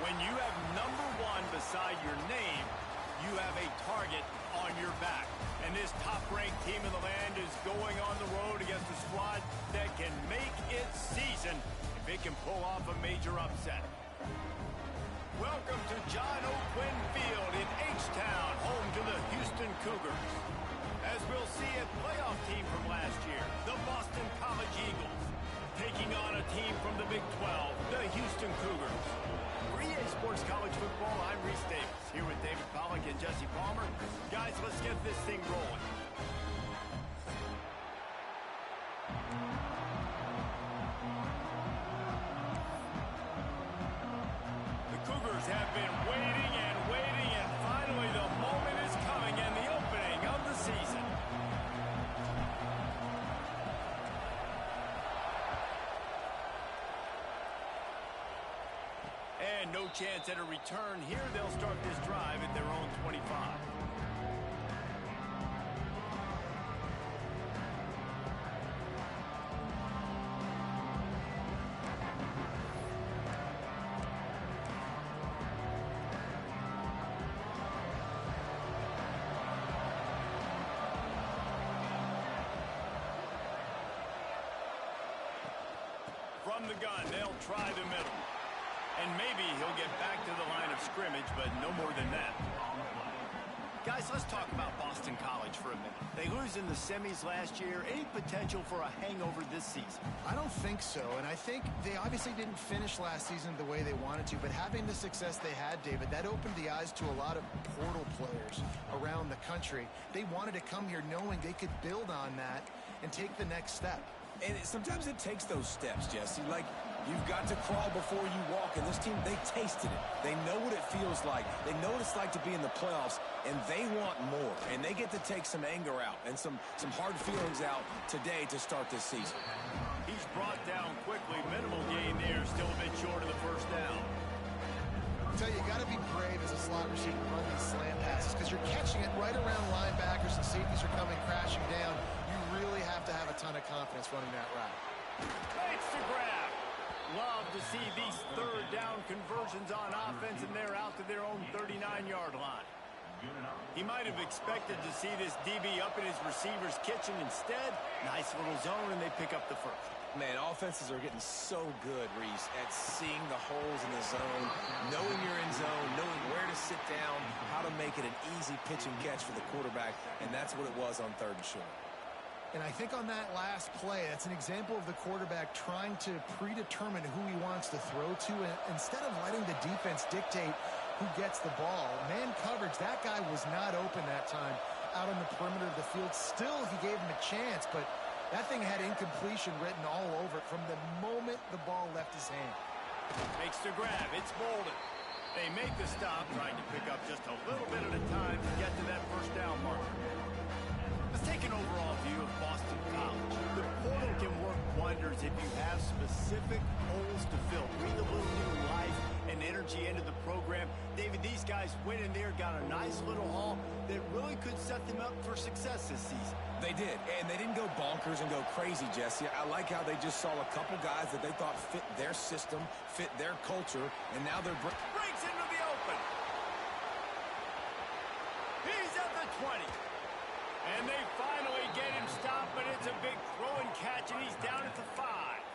When you have #1 beside your name, you have a target on your back. And this top-ranked team in the land is going on the road against a squad that can make its season if it can pull off a major upset. Welcome to John O'Quinn Field in H-Town, home to the Houston Cougars. As we'll see a playoff team from last year, the Boston College Eagles, taking on a team from the Big 12, the Houston Cougars. For EA Sports College Football, I'm Reese Davis, here with David Pollack and Jesse Palmer. Guys, let's get this thing rolling. The Cougars have been waiting and waiting, and finally the moment is coming and the opening of the season. And no chance at a return here. They'll start this drive at their own 25. From the gun, they'll try the middle. And maybe he'll get back to the line of scrimmage, but no more than that. Guys, let's talk about Boston College for a minute. They lose in the semis last year. Any potential for a hangover this season? I don't think so, and I think they obviously didn't finish last season the way they wanted to, but having the success they had, David, that opened the eyes to a lot of portal players around the country. They wanted to come here knowing they could build on that and take the next step. And sometimes it takes those steps, Jesse. Like, you've got to crawl before you walk. And this team, they tasted it. They know what it feels like. They know what it's like to be in the playoffs, and they want more. And they get to take some anger out and some hard feelings out today to start this season. He's brought down quickly. Minimal gain there. Still a bit short of the first down. I tell you, you got to be brave as a slot receiver to run these slant passes because you're catching it right around linebackers and safeties are coming crashing down. You really have to have a ton of confidence running that route. Makes the grab. Love to see these third down conversions on offense, and they're out to their own 39-yard line. He might have expected to see this DB up in his receiver's kitchen. Instead, nice little zone, and they pick up the first. Man, offenses are getting so good, Reese, at seeing the holes in the zone, knowing you're in zone, knowing where to sit down, how to make it an easy pitch and catch for the quarterback, and that's what it was on 3rd and short. And I think on that last play, that's an example of the quarterback trying to predetermine who he wants to throw to, and instead of letting the defense dictate who gets the ball. Man coverage, that guy was not open that time out on the perimeter of the field. Still, he gave him a chance, but that thing had incompletion written all over it from the moment the ball left his hand. Makes the grab. It's Bolden. They make the stop, trying to pick up just a little bit at a time to get to that first down marker. Let's take an overall view of Boston College. The portal can work wonders if you have specific holes to fill. Breathe a little new life and energy into the program. David, these guys went in there, got a nice little haul that really could set them up for success this season. They did, and they didn't go bonkers and go crazy, Jesse. I like how they just saw a couple guys that they thought fit their system, fit their culture, and now they're... Breaks into the open. He's at the 20. And they finally get him stopped, but it's a big throw and catch, and he's down at the 5.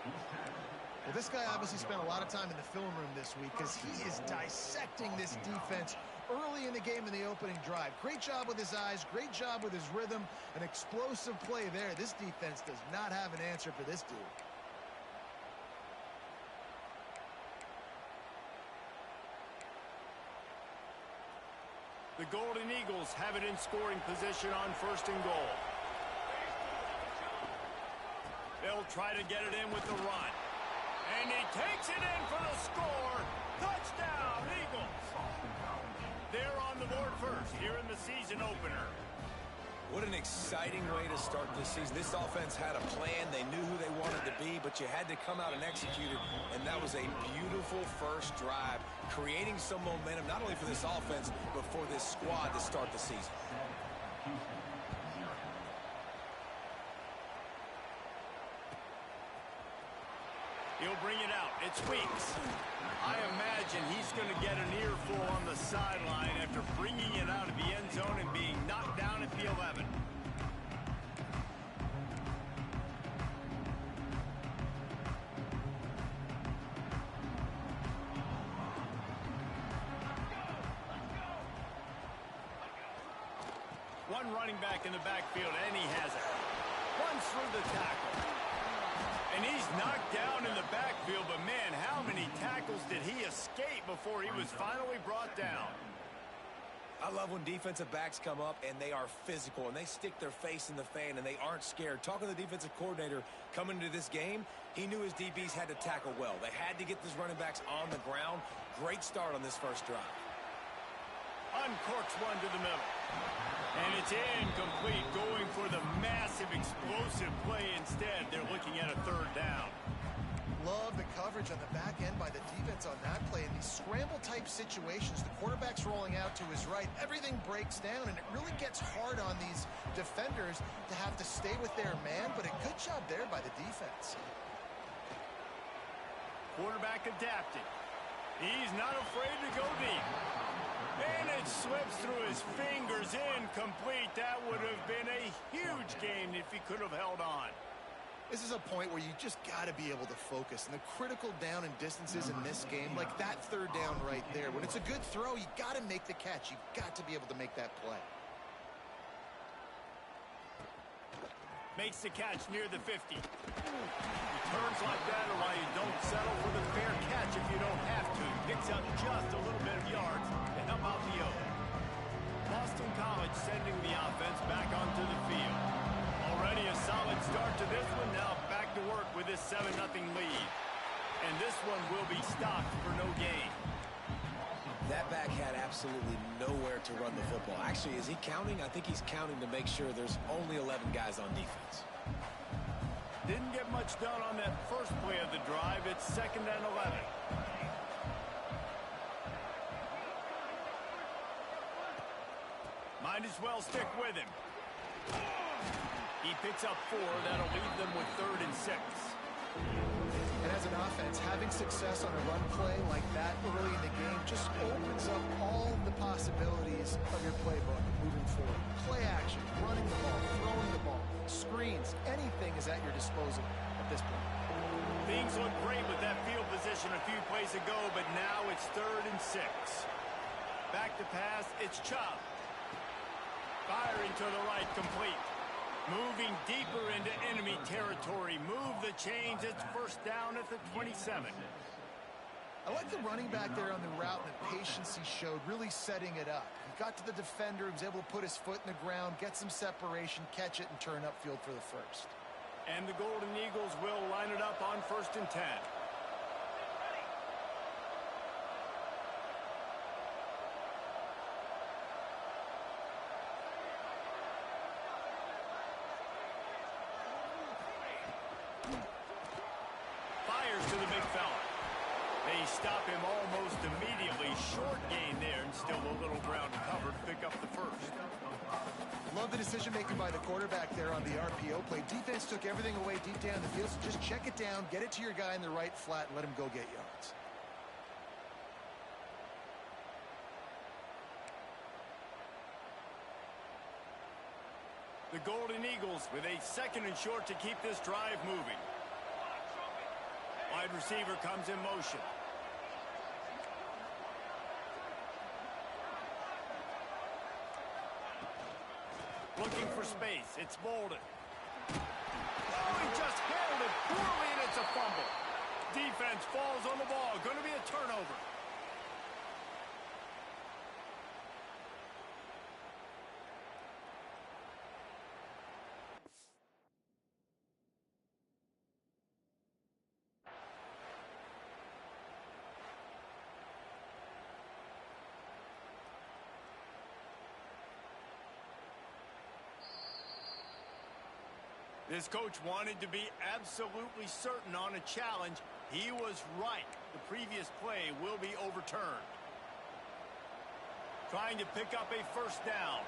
Well, this guy obviously spent a lot of time in the film room this week because he is dissecting this defense early in the game in the opening drive. Great job with his eyes, great job with his rhythm, an explosive play there. This defense does not have an answer for this dude. The Golden Eagles have it in scoring position on 1st and goal. They'll try to get it in with the run. And he takes it in for the score. Touchdown, Eagles. They're on the board first here in the season opener. What an exciting way to start this season. This offense had a plan. They knew who they wanted to be, but you had to come out and execute it. And that was a beautiful first drive, creating some momentum, not only for this offense, but for this squad to start the season. He'll bring it out. It's Weeks. I imagine he's going to get an earful on the sideline after bringing it out of the end zone and being knocked down at the 11. One running back in the backfield, and he has it. Runs through the tackle. And he's knocked down in the backfield, but man, how many tackles did he escape before he was finally brought down? I love when defensive backs come up and they are physical and they stick their face in the fan and they aren't scared. Talking to the defensive coordinator coming into this game, he knew his DBs had to tackle well. They had to get these running backs on the ground. Great start on this first drive. Uncorks one to the middle. And it's incomplete, going for the massive explosive play instead. They're looking at a third down. Love the coverage on the back end by the defense on that play. In these scramble-type situations, the quarterback's rolling out to his right. Everything breaks down, and it really gets hard on these defenders to have to stay with their man, but a good job there by the defense. Quarterback adapting. He's not afraid to go deep. And it slips through his fingers, incomplete. That would have been a huge gain if he could have held on. This is a point where you just got to be able to focus. And the critical down and distances in this game, like that third down right there, when it's a good throw, you got to make the catch. You've got to be able to make that play. Makes the catch near the 50. Returns like that are why you don't settle for the fair catch if you don't have to. Picks up just a little bit of yards to help out the O. Boston College sending the offense back onto the field. Already a solid start to this one. Now back to work with this 7-0 lead. And this one will be stopped for no gain. That back had absolutely nowhere to run the football. Actually, is he counting? I think he's counting to make sure there's only 11 guys on defense. Didn't get much done on that first play of the drive. It's 2nd and 11. Might as well stick with him. He picks up 4. That'll leave them with 3rd and 6. And as an offense, having success on a run play like that early in the game just opens up all the possibilities of your playbook moving forward. Play action, running the ball, throwing the ball, screens, anything is at your disposal at this point. Things look great with that field position a few plays ago, but now it's 3rd and 6. Back to pass, it's Chubb. Firing to the right, complete. Moving deeper into enemy territory. Move the chains. It's 1st down at the 27. I like the running back there on the route and the patience he showed, really setting it up. He got to the defender, he was able to put his foot in the ground, get some separation, catch it, and turn upfield for the first. And the Golden Eagles will line it up on 1st and 10. Fires to the big fella. They stop him almost immediately. Short gain there, and still a little ground covered to pick up the first. Love the decision-making by the quarterback there on the RPO play. Defense took everything away deep down the field, so just check it down, get it to your guy in the right flat, and let him go get yards. The Golden Eagles with a 2nd and short to keep this drive moving. Wide receiver comes in motion. Looking for space. It's Bolden. Oh, he just handled it poorly, and it's a fumble. Defense falls on the ball. Going to be a turnover. This coach wanted to be absolutely certain on a challenge. He was right. The previous play will be overturned. Trying to pick up a 1st down.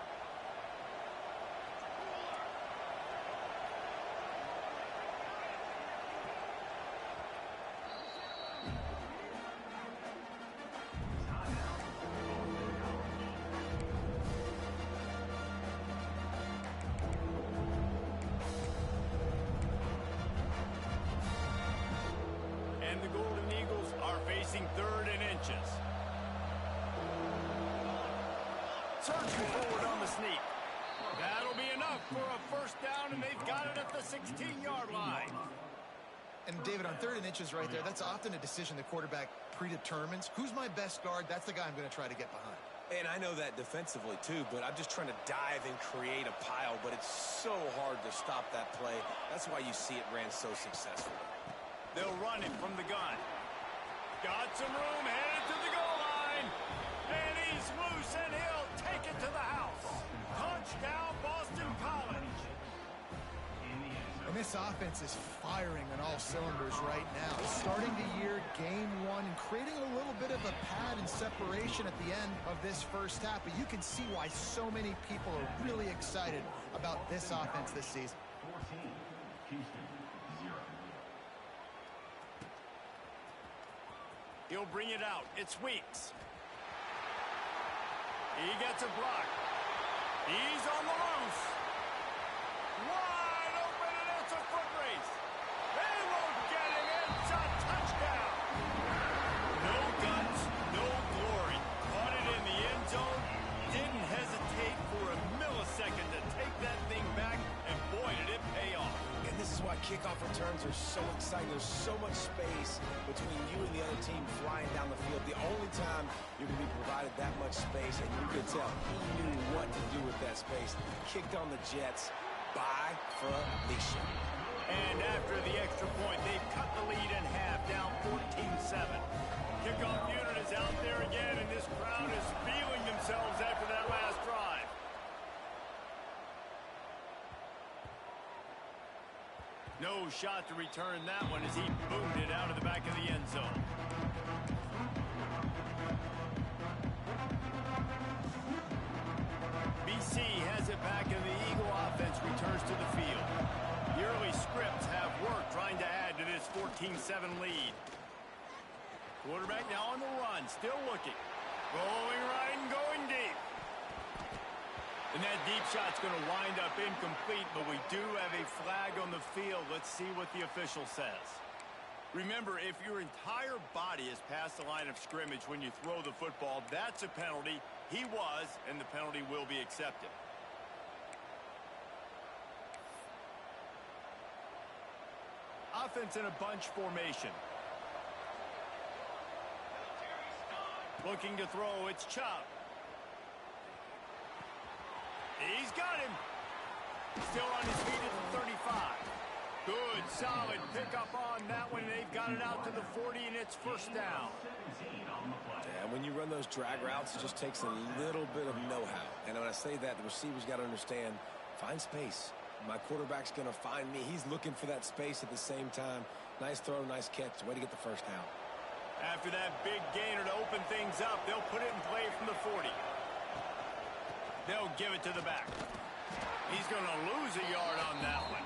moving forward on the sneak. That'll be enough for a first down, and they've got it at the 16-yard line. And, David, on 3rd and inches right there, that's often a decision the quarterback predetermines. Who's my best guard? That's the guy I'm going to try to get behind. And I know that defensively, too, but I'm just trying to dive and create a pile, but it's so hard to stop that play. That's why you see it ran so successful. They'll run him from the gun. Got some room, headed to the goal line. And he's loose, and he'll take it to the house. Touchdown, Boston College. And this offense is firing on all cylinders right now. Starting the year, game 1, and creating a little bit of a pad and separation at the end of this first half. But you can see why so many people are really excited about this offense this season. 14, Houston, 0. He'll bring it out. It's Weeks. He gets a block. He's on the loose. Wide open, and it's a foot race. They won't get him. It's a touchdown. No guts, no glory. Caught it in the end zone. Didn't hesitate for a millisecond to take that thing back, and boy, did it pay off. And this is why kickoff returns are so exciting. There's so much space between you and the other team flying down the field. The only time you're going to be provided that much space, and you could tell he knew what to do with that space. Kicked on the Jets by Felicia. And after the extra point, they've cut the lead in half, down 14-7. Kickoff unit is out there again, and this crowd is feeling themselves after that last drive. No shot to return that one as he boomed it out of the back of the end zone. BC has it back, and the Eagle offense returns to the field. The early scripts have worked trying to add to this 14-7 lead. Quarterback now on the run, still looking. Going right and going deep. And that deep shot's going to wind up incomplete, but we do have a flag on the field. Let's see what the official says. Remember, if your entire body is past the line of scrimmage when you throw the football, that's a penalty. He was, and the penalty will be accepted. Offense in a bunch formation. Looking to throw, it's Chubb. He's got him. Still on his feet at the 35. Good, solid pickup on that one. They've got it out to the 40, and it's first down. And when you run those drag routes, it just takes a little bit of know-how. And when I say that, the receiver's got to understand, find space. My quarterback's going to find me. He's looking for that space at the same time. Nice throw, nice catch. Way to get the first down. After that big gainer to open things up, they'll put it in play from the 40. They'll give it to the back. He's going to lose a yard on that one.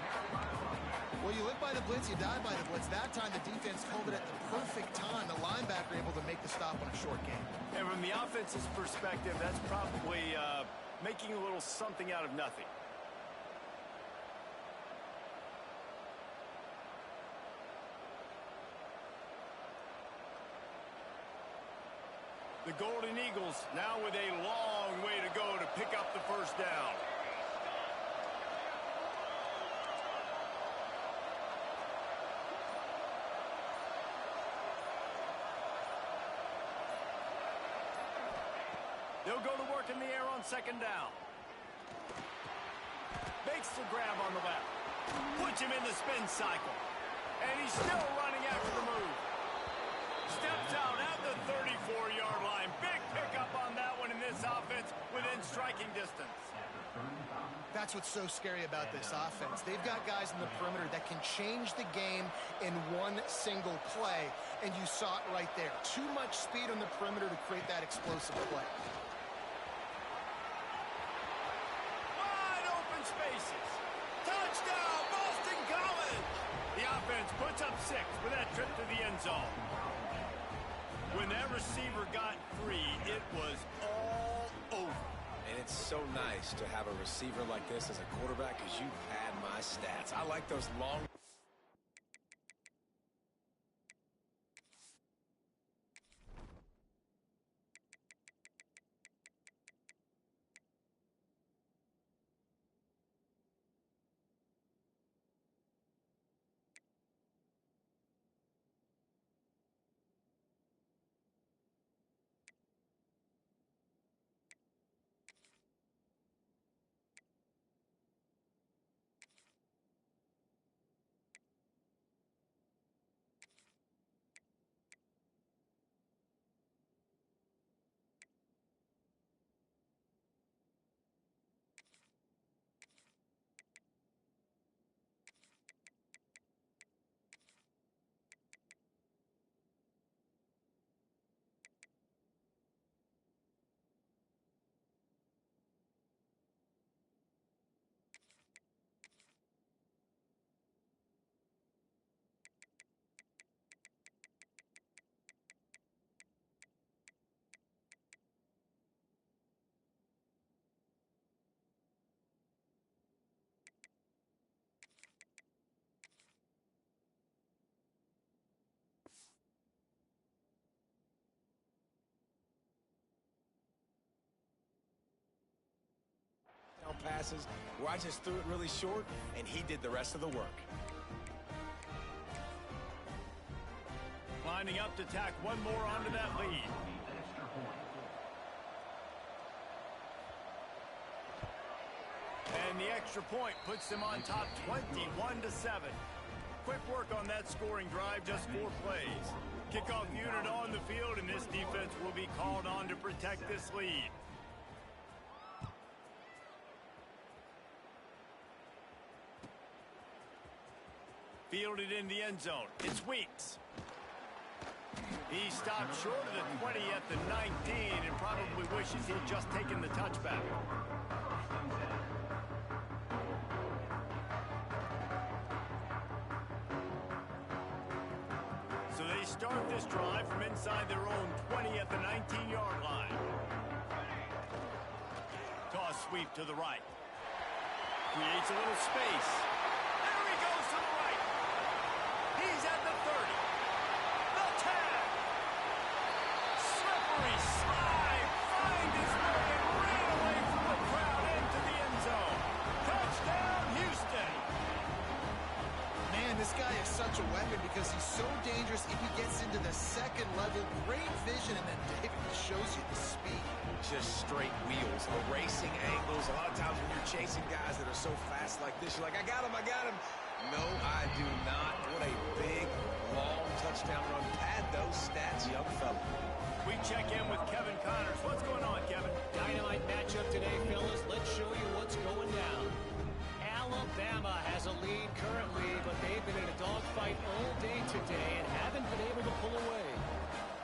Well, you live by the blitz, you die by the blitz. That time the defense called it at the perfect time. The linebacker able to make the stop on a short game. And from the offense's perspective, that's probably making a little something out of nothing. The Golden Eagles now with a long way to go to pick up the first down. They'll go to work in the air on second down. Makes the grab on the left. Puts him in the spin cycle. And he's still running after the move. Steps out at the 34-yard line. Big pickup on that one in this offense within striking distance. That's what's so scary about this offense. They've got guys in the perimeter that can change the game in one single play, and you saw it right there. Too much speed on the perimeter to create that explosive play. Wide open spaces. Touchdown, Boston College! The offense puts up 6 with that trip to the end zone. When that receiver got free, it was all over. And it's so nice to have a receiver like this as a quarterback because you pad my stats. I like those long... passes where I just threw it really short, and he did the rest of the work. Lining up to tack one more onto that lead. And the extra point puts them on top 21-7. Quick work on that scoring drive, just 4 plays. Kickoff unit on the field, and this defense will be called on to protect this lead. Fielded in the end zone. It's Weeks. He stopped short of the 20 at the 19 and probably wishes he'd just taken the touchback. So they start this drive from inside their own 20 at the 19-yard line. Toss sweep to the right. Creates a little space. There he goes to the right. He's at the 30. The tag. Slippery slide. Find his way and ran away from the crowd into the end zone. Touchdown, Houston. Man, this guy is such a weapon because he's so dangerous if he gets into the second level. Great vision, and then David shows you the speed. Just straight wheels, erasing angles. A lot of times when you're chasing guys that are so fast like this, you're like, I got him. No, I do not. What a big, long touchdown run. Pad those stats, young fella. We check in with Kevin Connors. What's going on, Kevin? Dynamite matchup today, fellas. Let's show you what's going down. Alabama has a lead currently, but they've been in a dogfight all day today and haven't been able to pull away.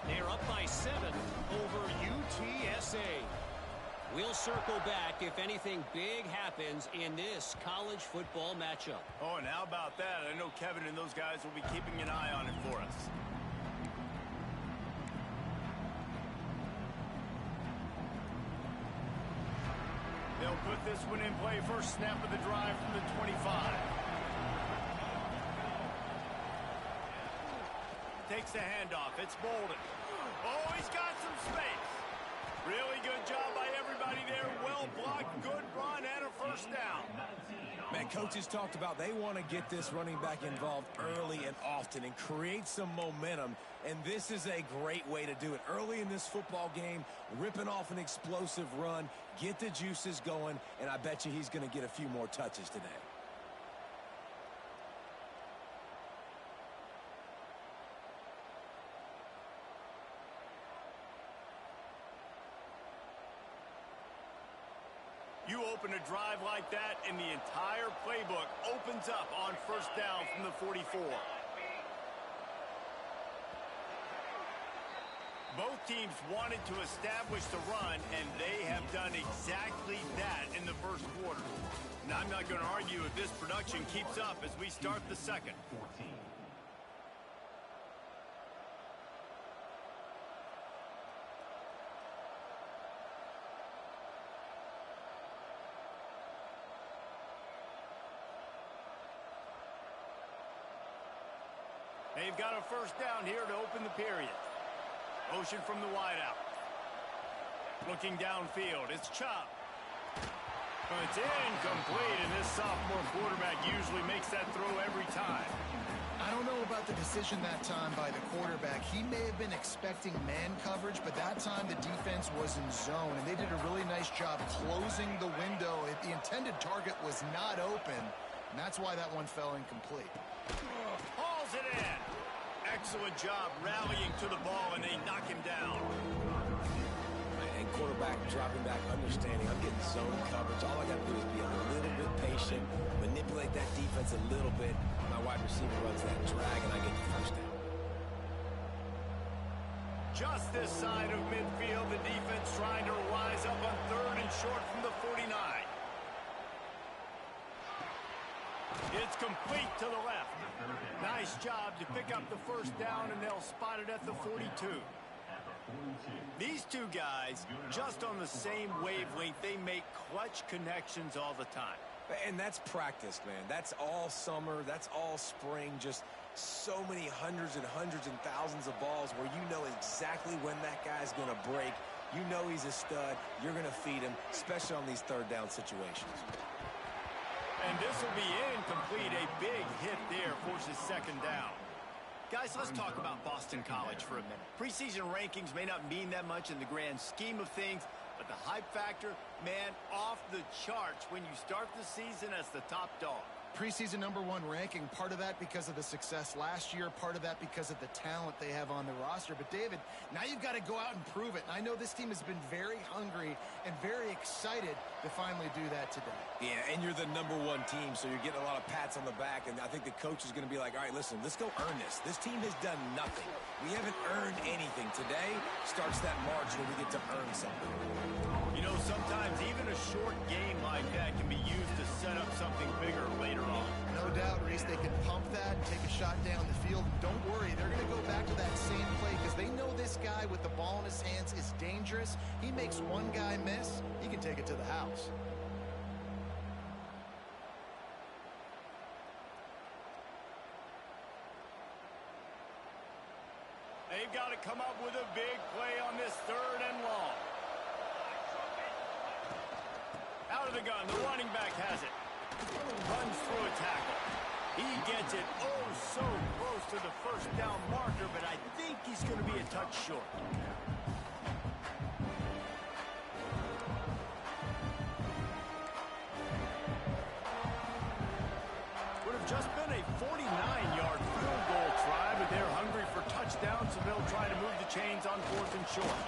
They're up by 7 over UTSA. We'll circle back if anything big happens in this college football matchup. Oh, and how about that? I know Kevin and those guys will be keeping an eye on it for us. They'll put this one in play. First snap of the drive from the 25. Takes the handoff. It's Bolden. Oh, he's got some space. Really good job by everybody there. Well blocked, good run, and a first down. Man, coaches talked about they want to get this running back involved early and often and create some momentum, and this is a great way to do it. Early in this football game, ripping off an explosive run, get the juices going, and I bet you he's going to get a few more touches today. You open a drive like that, and the entire playbook opens up on first down from the 44. Both teams wanted to establish the run, and they have done exactly that in the first quarter. And I'm not going to argue if this production keeps up as we start the second. 14. They've got a first down here to open the period. Motion from the wideout. Looking downfield, it's Chop. It's incomplete, and this sophomore quarterback usually makes that throw every time. I don't know about the decision that time by the quarterback. He may have been expecting man coverage, but that time the defense was in zone, and they did a really nice job closing the window. The intended target was not open, and that's why that one fell incomplete. Hauls it in. Excellent job rallying to the ball, and they knock him down. And quarterback dropping back, understanding I'm getting zone coverage. All I got to do is be a little bit patient, manipulate that defense a little bit. My wide receiver runs that drag, and I get the first down. Just this side of midfield, the defense trying to rise up on third and short from the 49. It's complete to the left. Nice job to pick up the first down, and they'll spot it at the 42. These two guys, just on the same wavelength, they make clutch connections all the time. And that's practice, man. That's all summer. That's all spring. Just so many hundreds and thousands of balls where you know exactly when that guy's going to break. You know he's a stud. You're going to feed him, especially on these third down situations. And this will be incomplete. A big hit there forces second down. Guys, let's talk about Boston College for a minute. Preseason rankings may not mean that much in the grand scheme of things, but the hype factor, man, off the charts when you start the season as the top dog. Preseason #1 ranking, part of that because of the success last year, part of that because of the talent they have on the roster. But, David, now you've got to go out and prove it. And I know this team has been very hungry and very excited to finally do that today. Yeah, and you're the #1 team, so you're getting a lot of pats on the back. And I think the coach is going to be like, all right, listen, let's go earn this. This team has done nothing. We haven't earned anything. Today starts that march where we get to earn something. You know, sometimes even a short game like that can be used to set up something bigger later on. No doubt, Reese, they can pump that and take a shot down the field. Don't worry, they're going to go back to that same play because they know this guy with the ball in his hands is dangerous. He makes one guy miss, he can take it to the house. They've got to come up with a big play on this 3rd and long. Out of the gun, the running back has it. Runs through a tackle. He gets it oh so close to the first down marker, but I think he's going to be a touch short. Would have just been a 49-yard field goal try, but they're hungry for touchdowns, so they'll try to move the chains on 4th and short.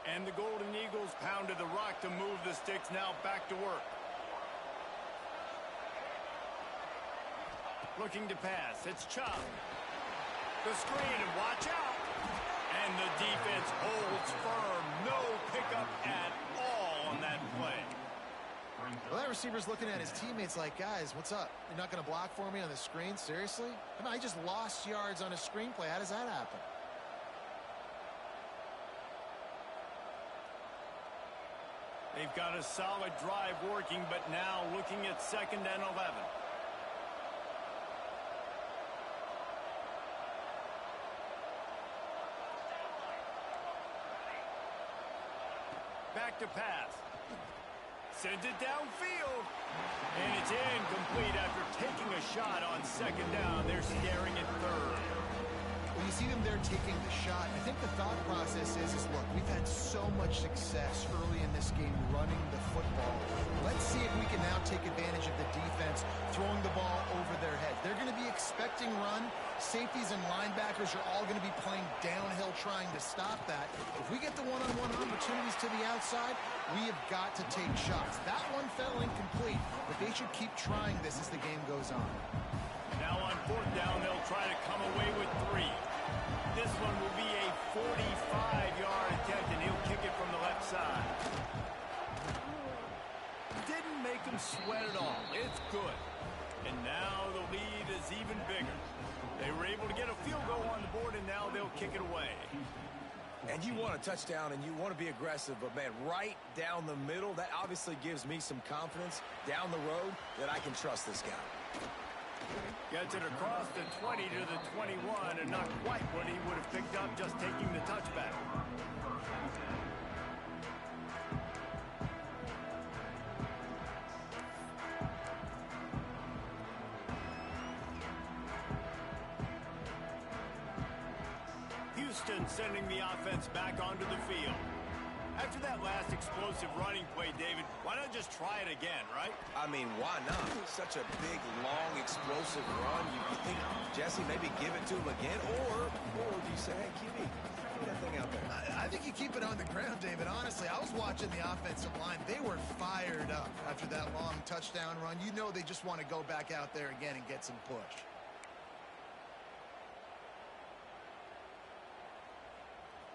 And the Golden Eagles pounded the rock to move the sticks now back to work. Looking to pass. It's Chubb. The screen, and watch out. And the defense holds firm. No pickup at all on that play. Well, that receiver's looking at his teammates like, guys, what's up? You're not going to block for me on the screen? Seriously? I mean, I just lost yards on a screenplay. How does that happen? They've got a solid drive working, but now looking at 2nd and 11. Back to pass. Sends it downfield. And it's incomplete after taking a shot on 2nd down. They're staring at 3rd. When you see them there taking the shot, I think the thought process is look, we've had so much success early in this game running the football. Let's see if we can now take advantage of the defense throwing the ball over their heads. They're going to be expecting run. Safeties and linebackers are all going to be playing downhill trying to stop that. If we get the one-on-one opportunities to the outside, we have got to take shots. That one fell incomplete, but they should keep trying this as the game goes on. Now on 4th down, they'll try to come away with 3. This one will be a 45-yard attempt, and he'll kick it from the left side. Didn't make him sweat at all. It's good. And now the lead is even bigger. They were able to get a field goal on the board, and now they'll kick it away. And you want a touchdown, and you want to be aggressive, but, man, right down the middle, that obviously gives me some confidence down the road that I can trust this guy. Gets it across the 20 to the 21, and not quite what he would have picked up just taking the touchback. Houston sending the offense back onto the field. After that last explosive running play, David, why not just try it again, right? I mean, why not? Such a big, long, explosive run. You think, Jesse, maybe give it to him again? Or do you say, hey, QB, throw that thing out there? I think you keep it on the ground, David. Honestly, I was watching the offensive line. They were fired up after that long touchdown run. You know they just want to go back out there again and get some push.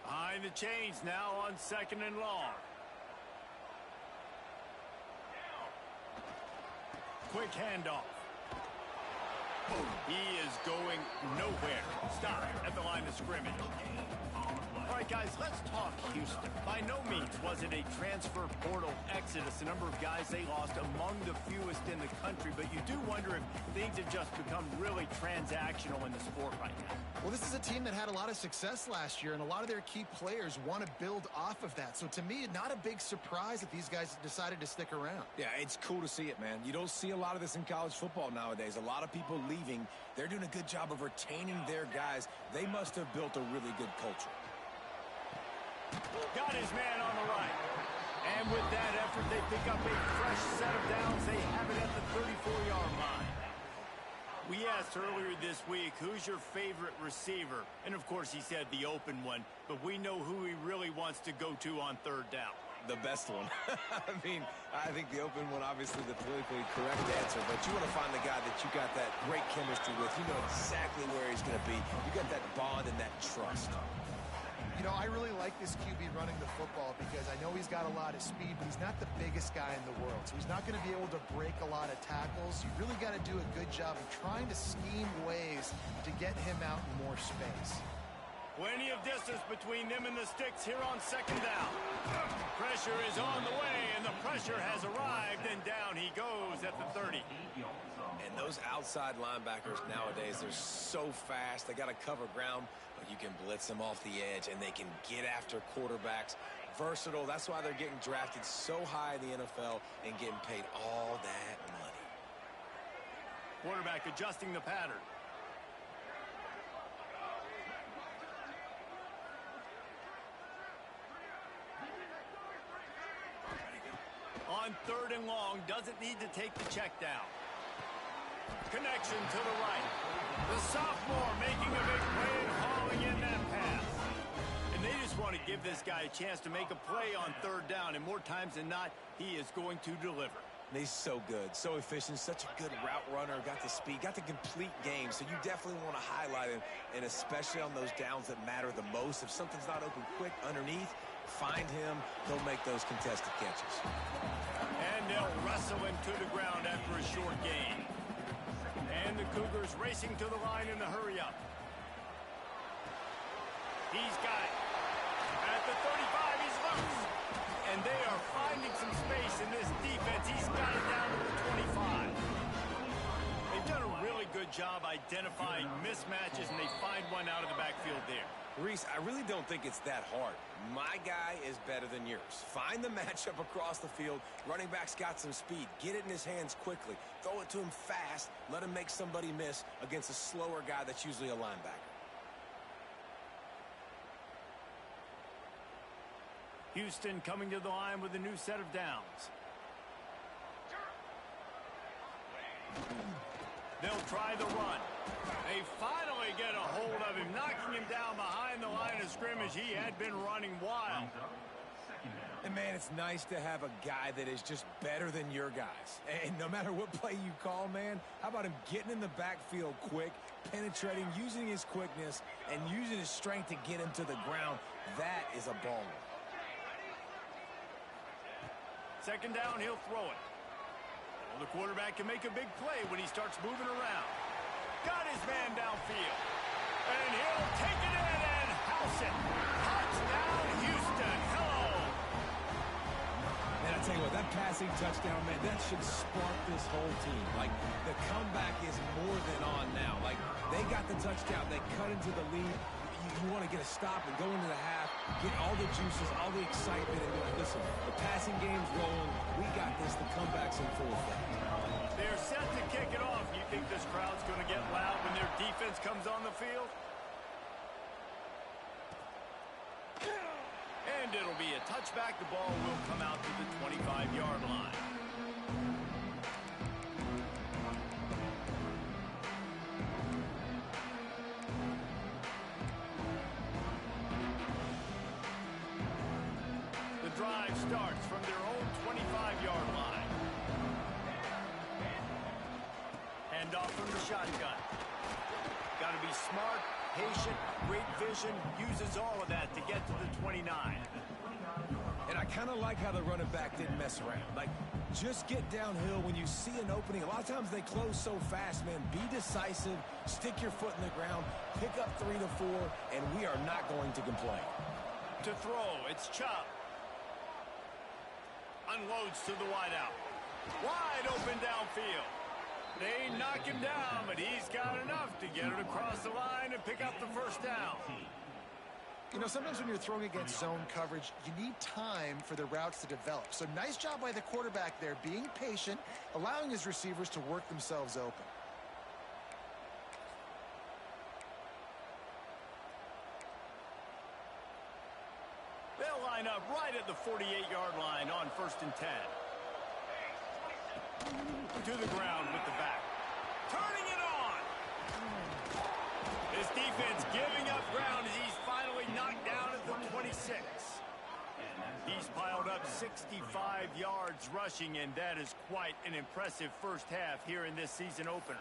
Behind the chains now on 2nd and long. Quick handoff. He is going nowhere. Stop at the line of scrimmage. All right, guys, let's talk Houston. By no means was it a transfer portal exodus. The number of guys they lost among the fewest in the country, but you do wonder if things have just become really transactional in the sport right now. Well, this is a team that had a lot of success last year, and a lot of their key players want to build off of that. So to me, not a big surprise that these guys decided to stick around. Yeah, it's cool to see it, man. You don't see a lot of this in college football nowadays. A lot of people leaving. They're doing a good job of retaining their guys. They must have built a really good culture. Got his man on the right. And with that effort, they pick up a fresh set of downs. They have it at the 34-yard line. We asked earlier this week, who's your favorite receiver? And, of course, he said the open one. But we know who he really wants to go to on third down. The best one. I think the open one, obviously the politically correct answer, but you want to find the guy that you got that great chemistry with. You know exactly where he's going to be. You got that bond and that trust. You know, I really like this QB running the football because I know he's got a lot of speed, but he's not the biggest guy in the world. So he's not going to be able to break a lot of tackles. You really got to do a good job of trying to scheme ways to get him out in more space. Plenty of distance between them and the sticks here on second down. Pressure is on the way, and the pressure has arrived, and down he goes at the 30. And those outside linebackers nowadays, they're so fast. They got to cover ground, but you can blitz them off the edge, and they can get after quarterbacks. Versatile. That's why they're getting drafted so high in the NFL and getting paid all that money. Quarterback adjusting the pattern. On third and long, doesn't need to take the check down. Connection to the right. The sophomore making a big play and hauling in that pass. And they just want to give this guy a chance to make a play on third down, and more times than not, he is going to deliver. And he's so good, so efficient, such a good route runner, got the speed, got the complete game, so you definitely want to highlight him, and especially on those downs that matter the most. If something's not open quick underneath, find him, he'll make those contested catches. And they'll wrestle him to the ground after a short gain. And the Cougars racing to the line in the hurry-up. He's got it. At the 35, he's loose. And they are finding some space in this defense. He's got it down to the 25. They've done a really good job identifying mismatches, and they find one out of the backfield there. Reese, I really don't think it's that hard. My guy is better than yours. Find the matchup across the field. Running back's got some speed. Get it in his hands quickly. Throw it to him fast. Let him make somebody miss against a slower guy that's usually a linebacker. Houston coming to the line with a new set of downs. They'll try the run. They finally get a hold of him, knocking him down behind the line of scrimmage. He had been running wild. And, man, it's nice to have a guy that is just better than your guys. And no matter what play you call, man, how about him getting in the backfield quick, penetrating, using his quickness, and using his strength to get him to the ground. That is a baller. Second down, he'll throw it. Well, the quarterback can make a big play when he starts moving around. Got his man downfield. And he'll take it in and house it. Touchdown, Houston. Hello. Man, I tell you what, that passing touchdown, man, that should spark this whole team. Like, the comeback is more than on now. Like, they got the touchdown. They cut into the lead. You want to get a stop and go into the half, get all the juices, all the excitement, and be like, listen, the passing game's rolling. We got this. The comeback's in full effect. They're set to kick it off. You think this crowd's going to get loud when their defense comes on the field? And it'll be a touchback. The ball will come out to the 25-yard line. The drive starts from their own 25-yard line. Hand off from the shotgun. Got to be smart, patient, great vision, uses all of that to get to the 29. And I kind of like how the running back didn't mess around. Like, just get downhill when you see an opening. A lot of times they close so fast, man. Be decisive, stick your foot in the ground, pick up 3 to 4, and we are not going to complain. To throw, it's Chubb. Unloads to the wideout. Wide open downfield. They knock him down, but he's got enough to get it across the line and pick up the first down. You know, sometimes when you're throwing against zone coverage, you need time for the routes to develop. So nice job by the quarterback there, being patient, allowing his receivers to work themselves open. They'll line up right at the 48-yard line on 1st and 10. To the ground with the back. Turning it on. This defense giving up ground as he's finally knocked down at the 26. He's piled up 65 yards rushing, and that is quite an impressive first half here in this season opener.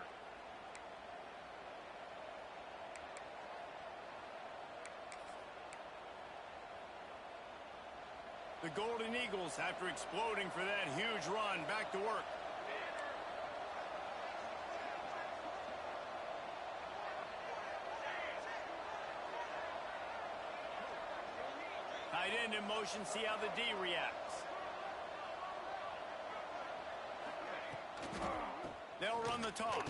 The Golden Eagles, after exploding for that huge run, back to work. Tight end in motion, see how the D reacts. They'll run the toss.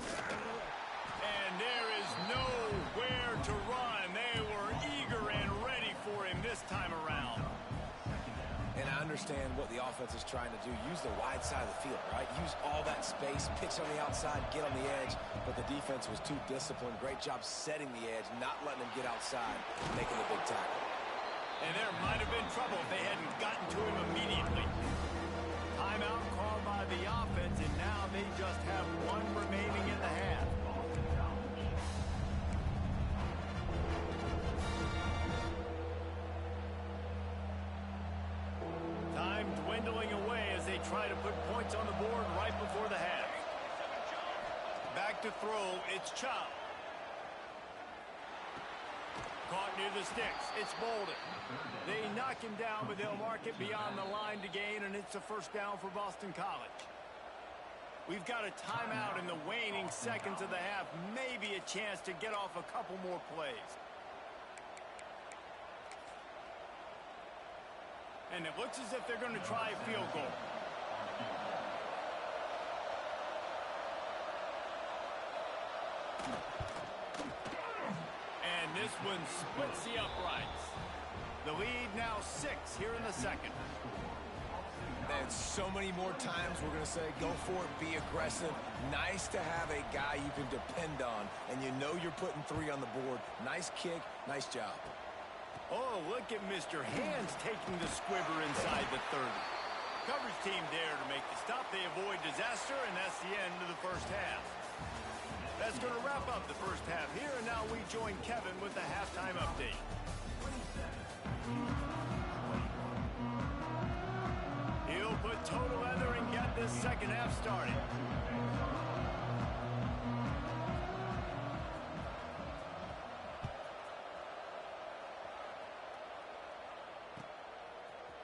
And there is nowhere to run. They were eager and ready for him this time around. And I understand what the offense is trying to do. Use the wide side of the field, right? Use all that space, pitch on the outside, get on the edge. But the defense was too disciplined. Great job setting the edge, not letting them get outside, making the big tackle. And there might have been trouble if they hadn't gotten to him immediately. Timeout called by the offense, and now they just have one remaining in the half. Time dwindling away as they try to put points on the board right before the half. Back to throw, it's Chubb. Caught near the sticks. It's Bolden. They knock him down, but they'll mark it beyond the line to gain, and it's a first down for Boston College. We've got a timeout in the waning seconds of the half. Maybe a chance to get off a couple more plays. And it looks as if they're going to try a field goal. This one splits the uprights. The lead now 6 here in the second. And so many more times we're going to say, go for it, be aggressive. Nice to have a guy you can depend on, and you know you're putting 3 on the board. Nice kick, nice job. Oh, look at Mr. Hands taking the squibber inside the 30. Coverage team there to make the stop. They avoid disaster, and that's the end of the first half. That's going to wrap up the first half here, and now we join Kevin with the halftime update. He'll put total leather and get this second half started.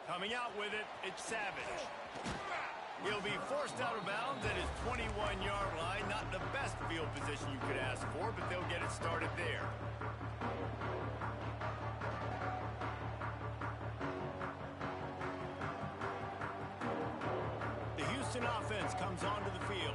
Coming out with it, it's Savage. He'll be forced out of bounds at his 21-yard line. Not the best field position you could ask for, but they'll get it started there. The Houston offense comes onto the field.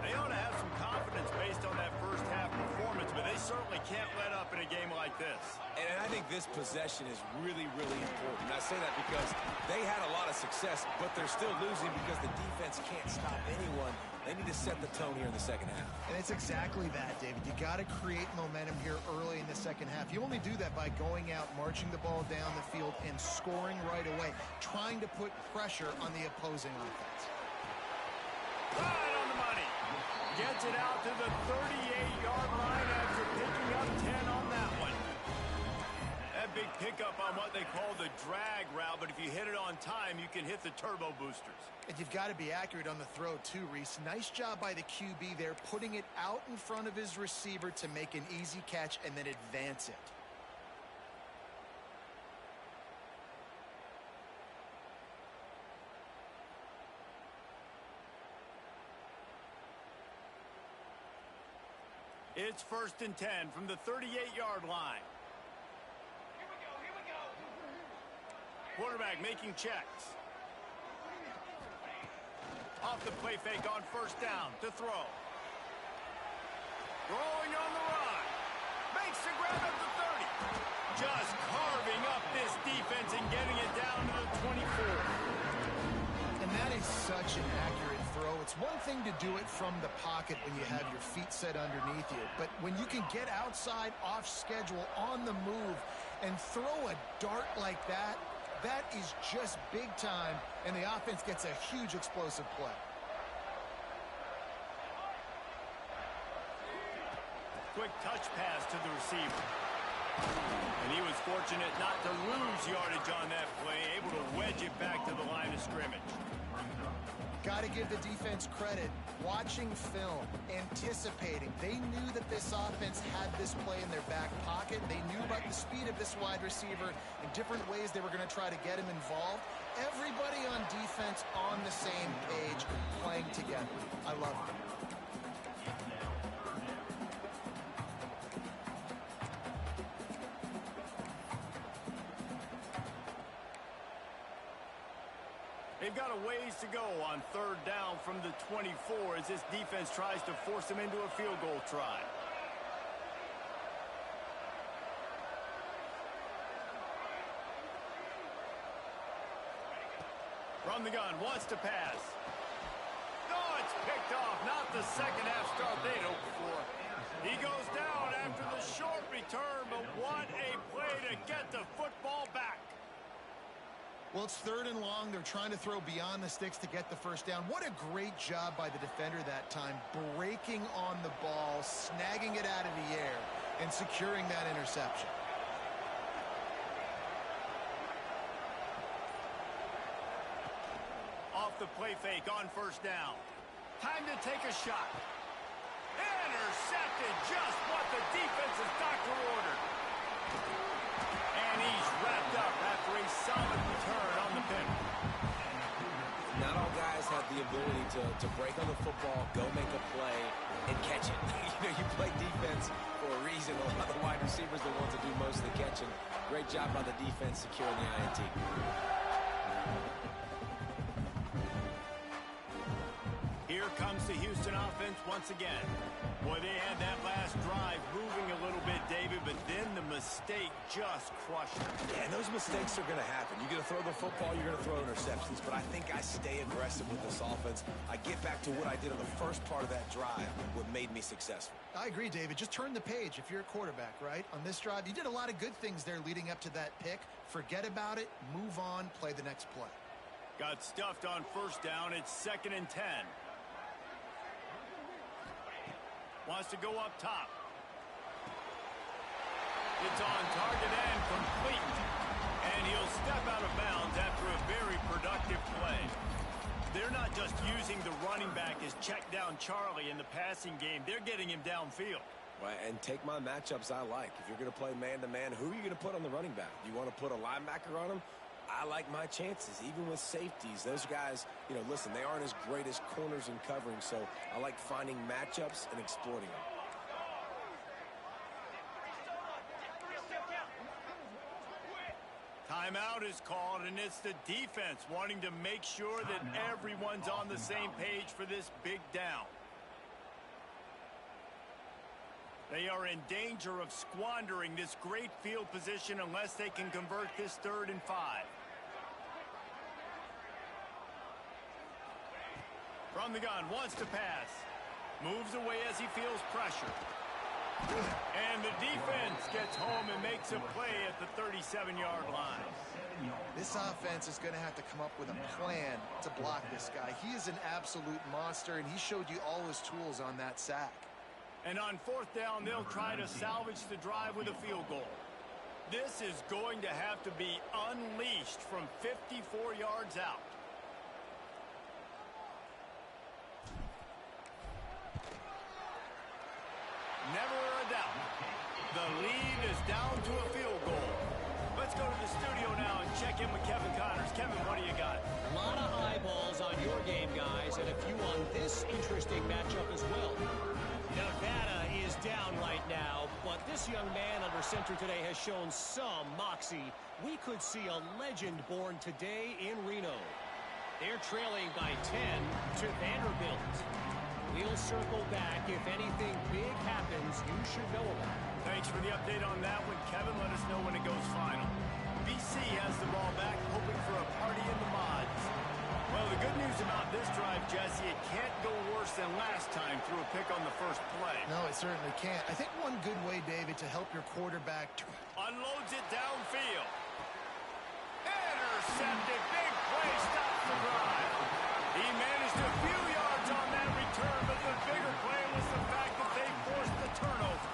They ought to have some confidence based on that first half performance, but they certainly can't let up in a game like this. And I think this possession is really, really important. I say that because they had a lot of success, but they're still losing because the defense can't stop anyone. They need to set the tone here in the second half. And it's exactly that, David. You got to create momentum here early in the second half. You only do that by going out, marching the ball down the field, and scoring right away, trying to put pressure on the opposing offense. Right on the money. Gets it out to the 38-yard line after picking up 10 on that one. That big pickup on what they call the drag route, but if you hit it on time, you can hit the turbo boosters. And you've got to be accurate on the throw, too, Reese. Nice job by the QB there, putting it out in front of his receiver to make an easy catch and then advance it. It's 1st and 10 from the 38-yard line. quarterback making checks. Off the play fake on first down to throw. Throwing on the run. Makes the grab at the 30. Just carving up this defense and getting it down to the 24. And that is such an accurate throw. It's one thing to do it from the pocket when you have your feet set underneath you, but when you can get outside, off schedule, on the move, and throw a dart like that, that is just big time, and the offense gets a huge explosive play. Quick touch pass to the receiver. And he was fortunate not to lose yardage on that play, able to wedge it back to the line of scrimmage. Got to give the defense credit. Watching film, anticipating. They knew that this offense had this play in their back pocket. They knew about the speed of this wide receiver and different ways they were going to try to get him involved. Everybody on defense on the same page, playing together. I love it. They've got a ways to go on third down from the 24 as this defense tries to force them into a field goal try. From the gun, wants to pass. No, it's picked off. Not the second half start they'd hoped for. He goes down after the short return, but what a play to get the football back. Well, it's third and long. They're trying to throw beyond the sticks to get the first down. What a great job by the defender that time, breaking on the ball, snagging it out of the air, and securing that interception. Off the play fake on first down. Time to take a shot. Intercepted, just what the defense's doctor ordered. And he's wrapped up after a solid return on the pick. Not all guys have the ability to break on the football, go make a play, and catch it. You play defense for a reason. A lot of the wide receivers are the ones that do most of the catching. Great job by the defense securing the INT. Here comes the Houston offense once again. Boy, they had that last drive moving a little bit, David, but then the mistake just crushed them. Yeah, and those mistakes are going to happen. You're going to throw the football, you're going to throw interceptions, but I think I stay aggressive with this offense. I get back to what I did on the first part of that drive, what made me successful. I agree, David. Just turn the page if you're a quarterback, right? On this drive, you did a lot of good things there leading up to that pick. Forget about it, move on, play the next play. Got stuffed on first down. It's 2nd and 10. Wants to go up top. It's on target and complete. And he'll step out of bounds after a very productive play. They're not just using the running back as check down Charlie in the passing game. They're getting him downfield. Right, and take my matchups I like. If you're going to play man-to-man, who are you going to put on the running back? Do you want to put a linebacker on him? I like my chances, even with safeties. Those guys, listen, they aren't as great as corners and covering, so I like finding matchups and exploiting them. Timeout is called, and it's the defense wanting to make sure that everyone's on the same page for this big down. They are in danger of squandering this great field position unless they can convert this 3rd and 5. From the gun, wants to pass. Moves away as he feels pressure. And the defense gets home and makes a play at the 37-yard line. This offense is going to have to come up with a plan to block this guy. He is an absolute monster, and he showed you all his tools on that sack. And on 4th down, they'll try to salvage the drive with a field goal. This is going to have to be unleashed from 54 yards out. Never a doubt. The lead is down to a field goal. Let's go to the studio now and check in with Kevin Connors. Kevin, what do you got? A lot of eyeballs on your game, guys, and a few on this interesting matchup as well. Nevada is down right right now, but this young man under center today has shown some moxie. We could see a legend born today in Reno. They're trailing by 10 to Vanderbilt. We'll circle back. If anything big happens, you should know about it. Thanks for the update on that one, Kevin. Let us know when it goes final. BC has the ball back, hoping for a party in the mods. Well, the good news about this drive, Jesse, it can't go worse than last time through a pick on the first play. No, it certainly can't. I think one good way, David, to help your quarterback unloads it downfield. Intercepted. Big play. Stops the drive. He managed a few yards on that return, but the bigger play was the fact that they forced the turnover.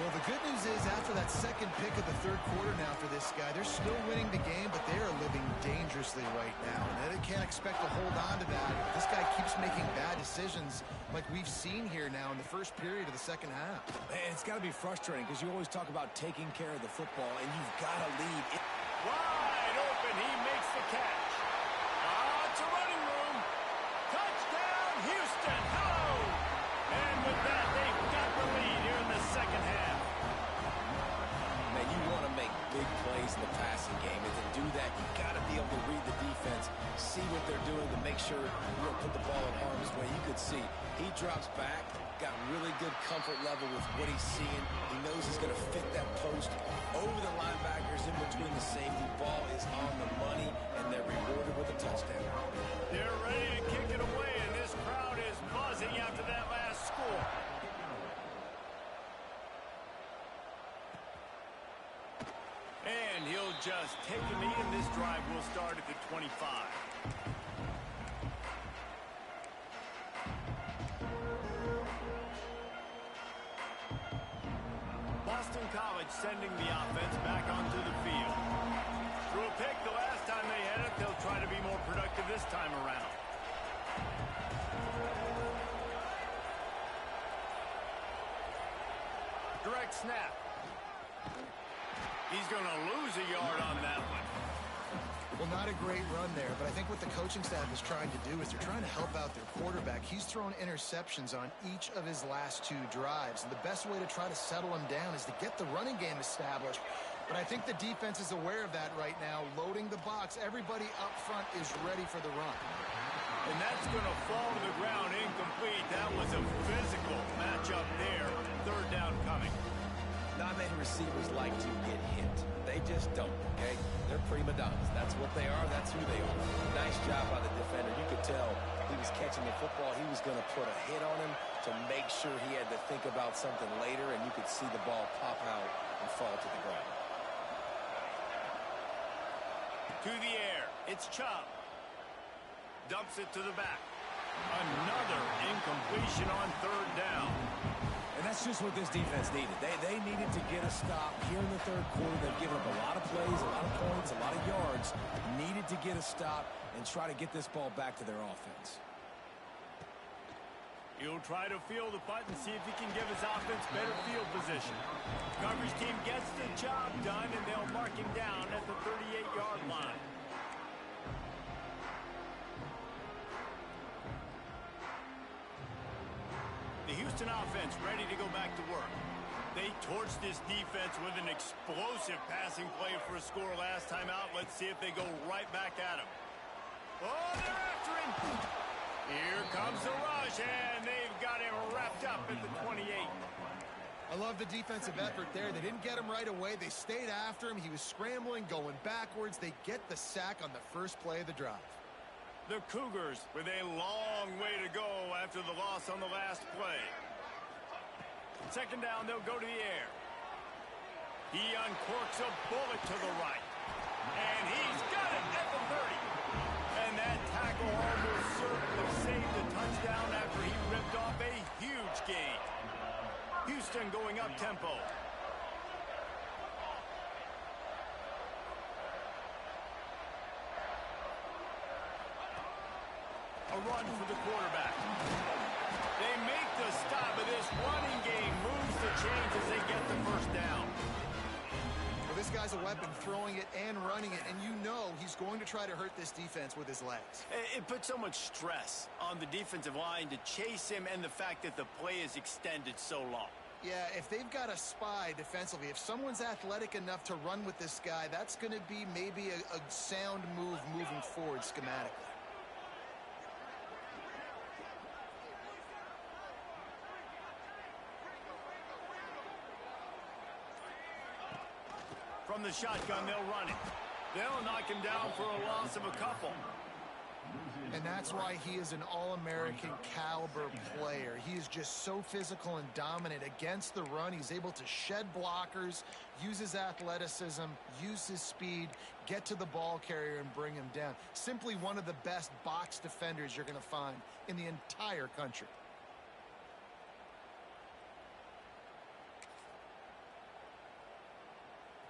Well, the good news is after that second pick of the third quarter now for this guy, they're still winning the game, but they are living dangerously right now. And they can't expect to hold on to that. This guy keeps making bad decisions like we've seen here now in the first period of the second half. Man, it's got to be frustrating because you always talk about taking care of the football, and you've got to lead. Wide open. He makes the catch. It's a running room. Touchdown, Houston. Hello. And with that, they've got the lead here in the second half. Man, you want to make big plays in the passing game, and to do that, you got to be able to read the defense, see what they're doing to make sure you don't put the ball in harm's way. You could see he drops back, got really good comfort level with what he's seeing. He knows he's going to fit that post over the linebackers in between the safety. Ball is on the money, and they're rewarded with a touchdown. They're ready to kick it away, and this crowd is buzzing after that last score. And he'll just take a knee, and this drive will start at the 25. Boston College sending the offense back onto the field. Through a pick the last time they had it, they'll try to be more productive this time around. Direct snap. He's going to lose a yard on that one. Well, not a great run there, but I think what the coaching staff is trying to do is they're trying to help out their quarterback. He's thrown interceptions on each of his last two drives, and the best way to try to settle him down is to get the running game established. But I think the defense is aware of that right now, loading the box. Everybody up front is ready for the run. And that's going to fall to the ground incomplete. That was a physical matchup there. Third down coming. Not many receivers like to get hit. They just don't, okay? They're prima donnas. That's what they are. That's who they are. Nice job by the defender. You could tell he was catching the football. He was going to put a hit on him to make sure he had to think about something later, and you could see the ball pop out and fall to the ground. To the air. It's Chubb. Dumps it to the back. Another incompletion on third down. And that's just what this defense needed. They needed to get a stop here in the third quarter. They've given up a lot of plays, a lot of points, a lot of yards. Needed to get a stop and try to get this ball back to their offense. He'll try to field the punt and see if he can give his offense better field position. Coverage team gets the job done, and they'll mark him down at the 38-yard line. The Houston offense ready to go back to work. They torched this defense with an explosive passing play for a score last time out. Let's see if they go right back at him. Oh, they're after him. Here comes the rush, and they've got him wrapped up at the 28. I love the defensive effort there. They didn't get him right away. They stayed after him. He was scrambling, going backwards. They get the sack on the first play of the drive. The Cougars with a long way to go after the loss on the last play. Second down, they'll go to the air. He uncorks a bullet to the right. And he's got it at the 30. And that tackle almost certainly saved a touchdown after he ripped off a huge gain. Houston going up tempo. A run for the quarterback. They make the stop, but this running game moves the chains as they get the first down. Well, this guy's a weapon, throwing it and running it, and you know he's going to try to hurt this defense with his legs. It puts so much stress on the defensive line to chase him, and the fact that the play is extended so long. Yeah, if they've got a spy defensively, if someone's athletic enough to run with this guy, that's going to be maybe a sound move moving forward schematically. From the shotgun, they'll run it. They'll knock him down for a loss of a couple. And that's why he is an All-American caliber player. He is just so physical and dominant against the run. He's able to shed blockers, use his athleticism, use his speed, get to the ball carrier and bring him down. Simply one of the best box defenders you're going to find in the entire country.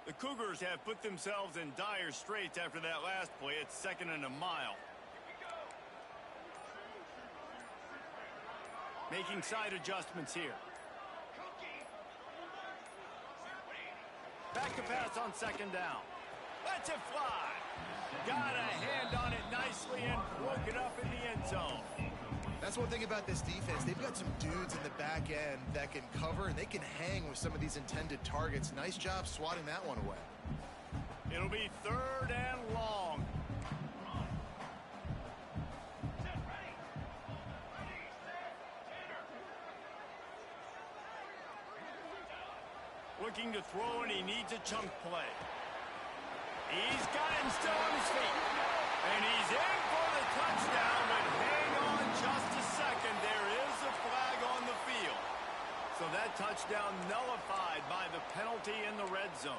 The Cougars have put themselves in dire straits after that last play. It's 2nd and a mile. Making side adjustments here. Back to pass on 2nd down. Lets it fly. Got a hand on it nicely and broke it up in the end zone. That's one thing about this defense. They've got some dudes in the back end that can cover, and they can hang with some of these intended targets. Nice job swatting that one away. It'll be 3rd and long. Looking to throw, and he needs a chunk play. He's got him still on his feet. And he's in for the touchdown, but hang on just a second. There is a flag on the field. So that touchdown nullified by the penalty in the red zone.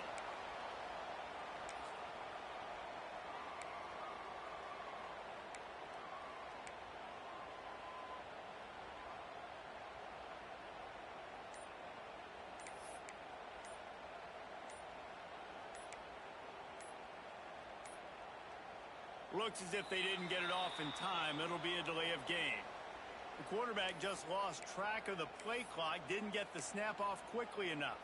Looks as if they didn't get it off in time. It'll be a delay of game. The quarterback just lost track of the play clock, didn't get the snap off quickly enough.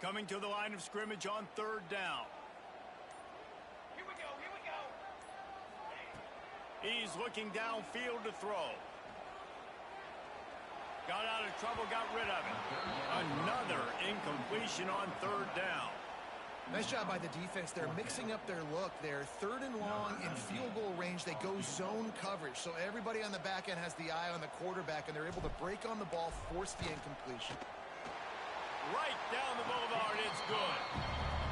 Coming to the line of scrimmage on 3rd down. He's looking downfield to throw. Got out of trouble, got rid of it. Another incompletion on 3rd down. Nice job by the defense. They're mixing up their look. They're 3rd and long in field goal range. They go zone coverage. So everybody on the back end has the eye on the quarterback, and they're able to break on the ball, force the incompletion. Right down the boulevard, it's good.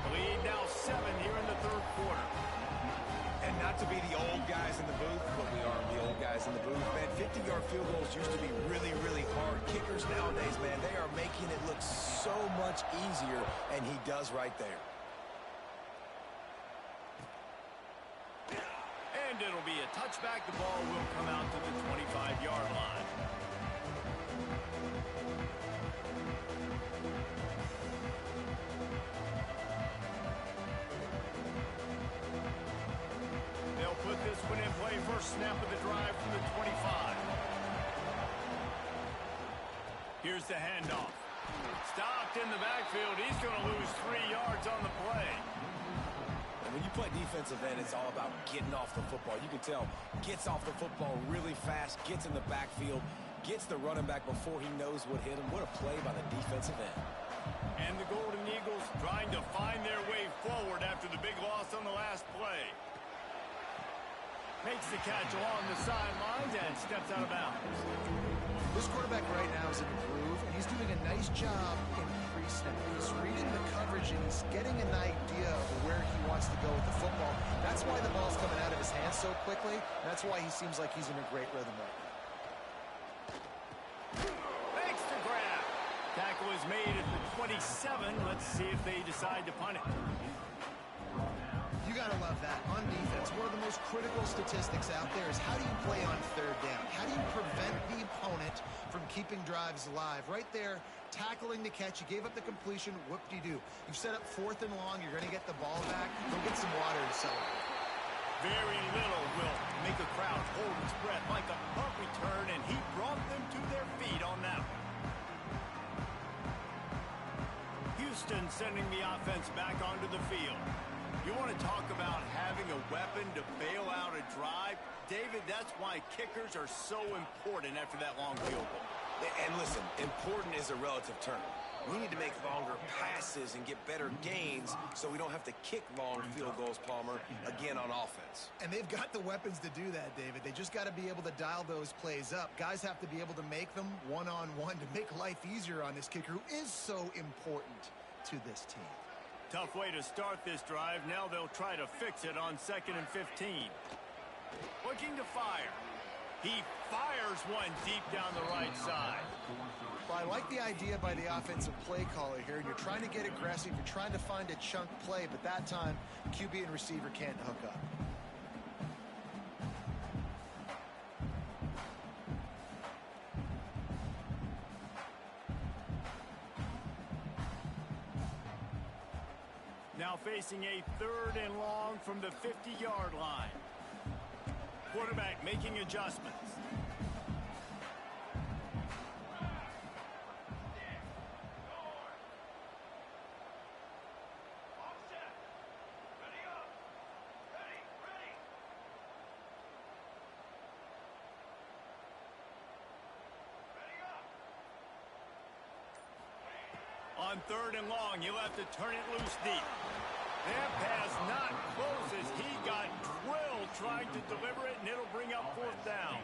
The lead now 7 here in the 3rd quarter. And not to be the old guys in the booth, but we are the old guys in the booth, man. 50-yard field goals used to be really, really hard. Kickers nowadays, man, they are making it look so much easier, and he does right there. And it'll be a touchback. The ball will come out to the 25-yard line. Put this one in play. First snap of the drive from the 25. Here's the handoff. Stopped in the backfield. He's going to lose 3 yards on the play. And when you play defensive end, it's all about getting off the football. You can tell, gets off the football really fast, gets in the backfield, gets the running back before he knows what hit him. What a play by the defensive end. And the Golden Eagles trying to find their way forward after the big loss on the last play. Makes the catch along the sidelines and steps out of bounds. This quarterback right now is in a groove, and he's doing a nice job in pre-snap. He's reading the coverage, and he's getting an idea of where he wants to go with the football. That's why the ball's coming out of his hands so quickly. That's why he seems like he's in a great rhythm right now. Makes the grab. Tackle is made at the 27. Let's see if they decide to punt it. You got to love that. On defense, one of the most critical statistics out there is how do you play on 3rd down? How do you prevent the opponent from keeping drives alive? Right there, tackling the catch. You gave up the completion. Whoop-de-doo. You've set up 4th and long. You're going to get the ball back. Go get some water and celebrate. Very little will make a crowd hold its breath like a punt return, and he brought them to their feet on that one. Houston sending the offense back onto the field. You want to talk about having a weapon to bail out a drive? David, that's why kickers are so important after that long field goal. And listen, important is a relative term. We need to make longer passes and get better gains so we don't have to kick long field goals, Palmer, again on offense. And they've got the weapons to do that, David. They just got to be able to dial those plays up. Guys have to be able to make them one-on-one to make life easier on this kicker who is so important to this team. Tough way to start this drive. Now they'll try to fix it on 2nd and 15. Looking to fire. He fires one deep down the right side. Well, I like the idea by the offensive play caller here. You're trying to get aggressive. You're trying to find a chunk play, but that time, QB and receiver can't hook up. Now facing a 3rd and long from the 50-yard line. Quarterback making adjustments. On 3rd and long, you'll have to turn it loose deep. That pass not close as he got drilled trying to deliver it, and it'll bring up 4th down.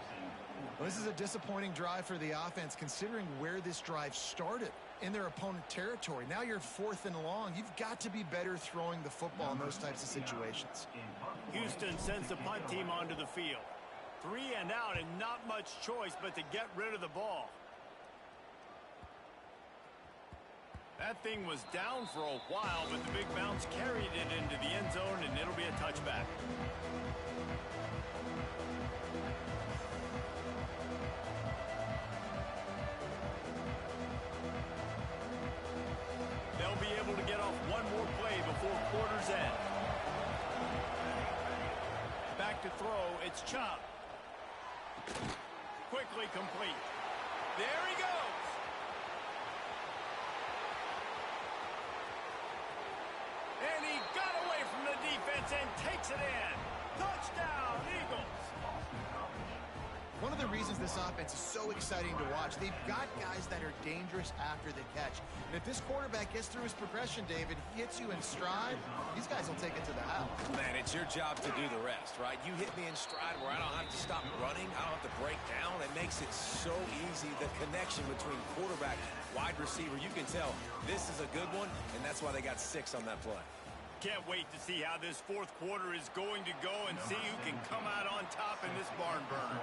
Well, this is a disappointing drive for the offense considering where this drive started in their opponent territory. Now you're 4th and long. You've got to be better throwing the football in those types of situations. Houston sends the punt team onto the field. 3 and out and not much choice but to get rid of the ball. That thing was down for a while, but the big bounce carried it into the end zone, and it'll be a touchback. They'll be able to get off one more play before quarter's end. Back to throw, it's Chubb. Quickly complete. There he goes. And he got away from the defense and takes it in. Touchdown, Eagles. One of the reasons this offense is so exciting to watch, they've got guys that are dangerous after the catch. And if this quarterback gets through his progression, David, he hits you in stride, these guys will take it to the house. Man, it's your job to do the rest, right? You hit me in stride where I don't have to stop running. I don't have to break down. It makes it so easy. The connection between quarterback, wide receiver, you can tell this is a good one, and that's why they got 6 on that play. Can't wait to see how this 4th quarter is going to go and see who can come out on top in this barn burner.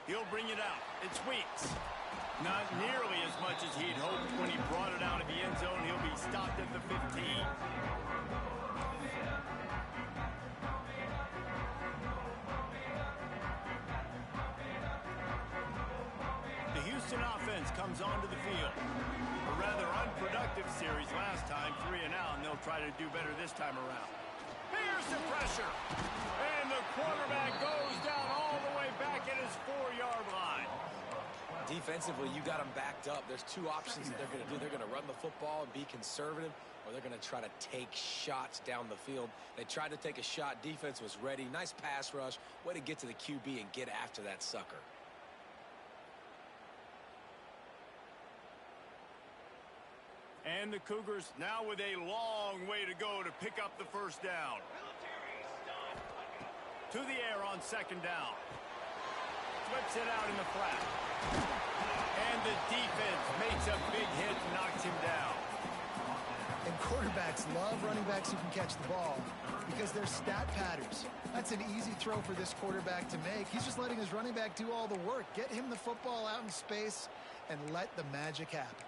He'll bring it out. It's Weeks. Not nearly as much as he'd hoped when he brought it out of the end zone. He'll be stopped at the 15. The Houston offense comes onto the field. A rather unproductive series last time, 3 and out, and they'll try to do better this time around. Here's the pressure. And the quarterback goes down all the way back at his 4-yard line. Defensively, you got them backed up. There's 2 options that they're going to do. They're going to run the football and be conservative, or they're going to try to take shots down the field. They tried to take a shot. Defense was ready. Nice pass rush. Way to get to the QB and get after that sucker. And the Cougars now with a long way to go to pick up the 1st down. To the air on 2nd down. Flips it out in the flat. And the defense makes a big hit and knocks him down. And quarterbacks love running backs who can catch the ball because they're stat patterns. That's an easy throw for this quarterback to make. He's just letting his running back do all the work. Get him the football out in space and let the magic happen.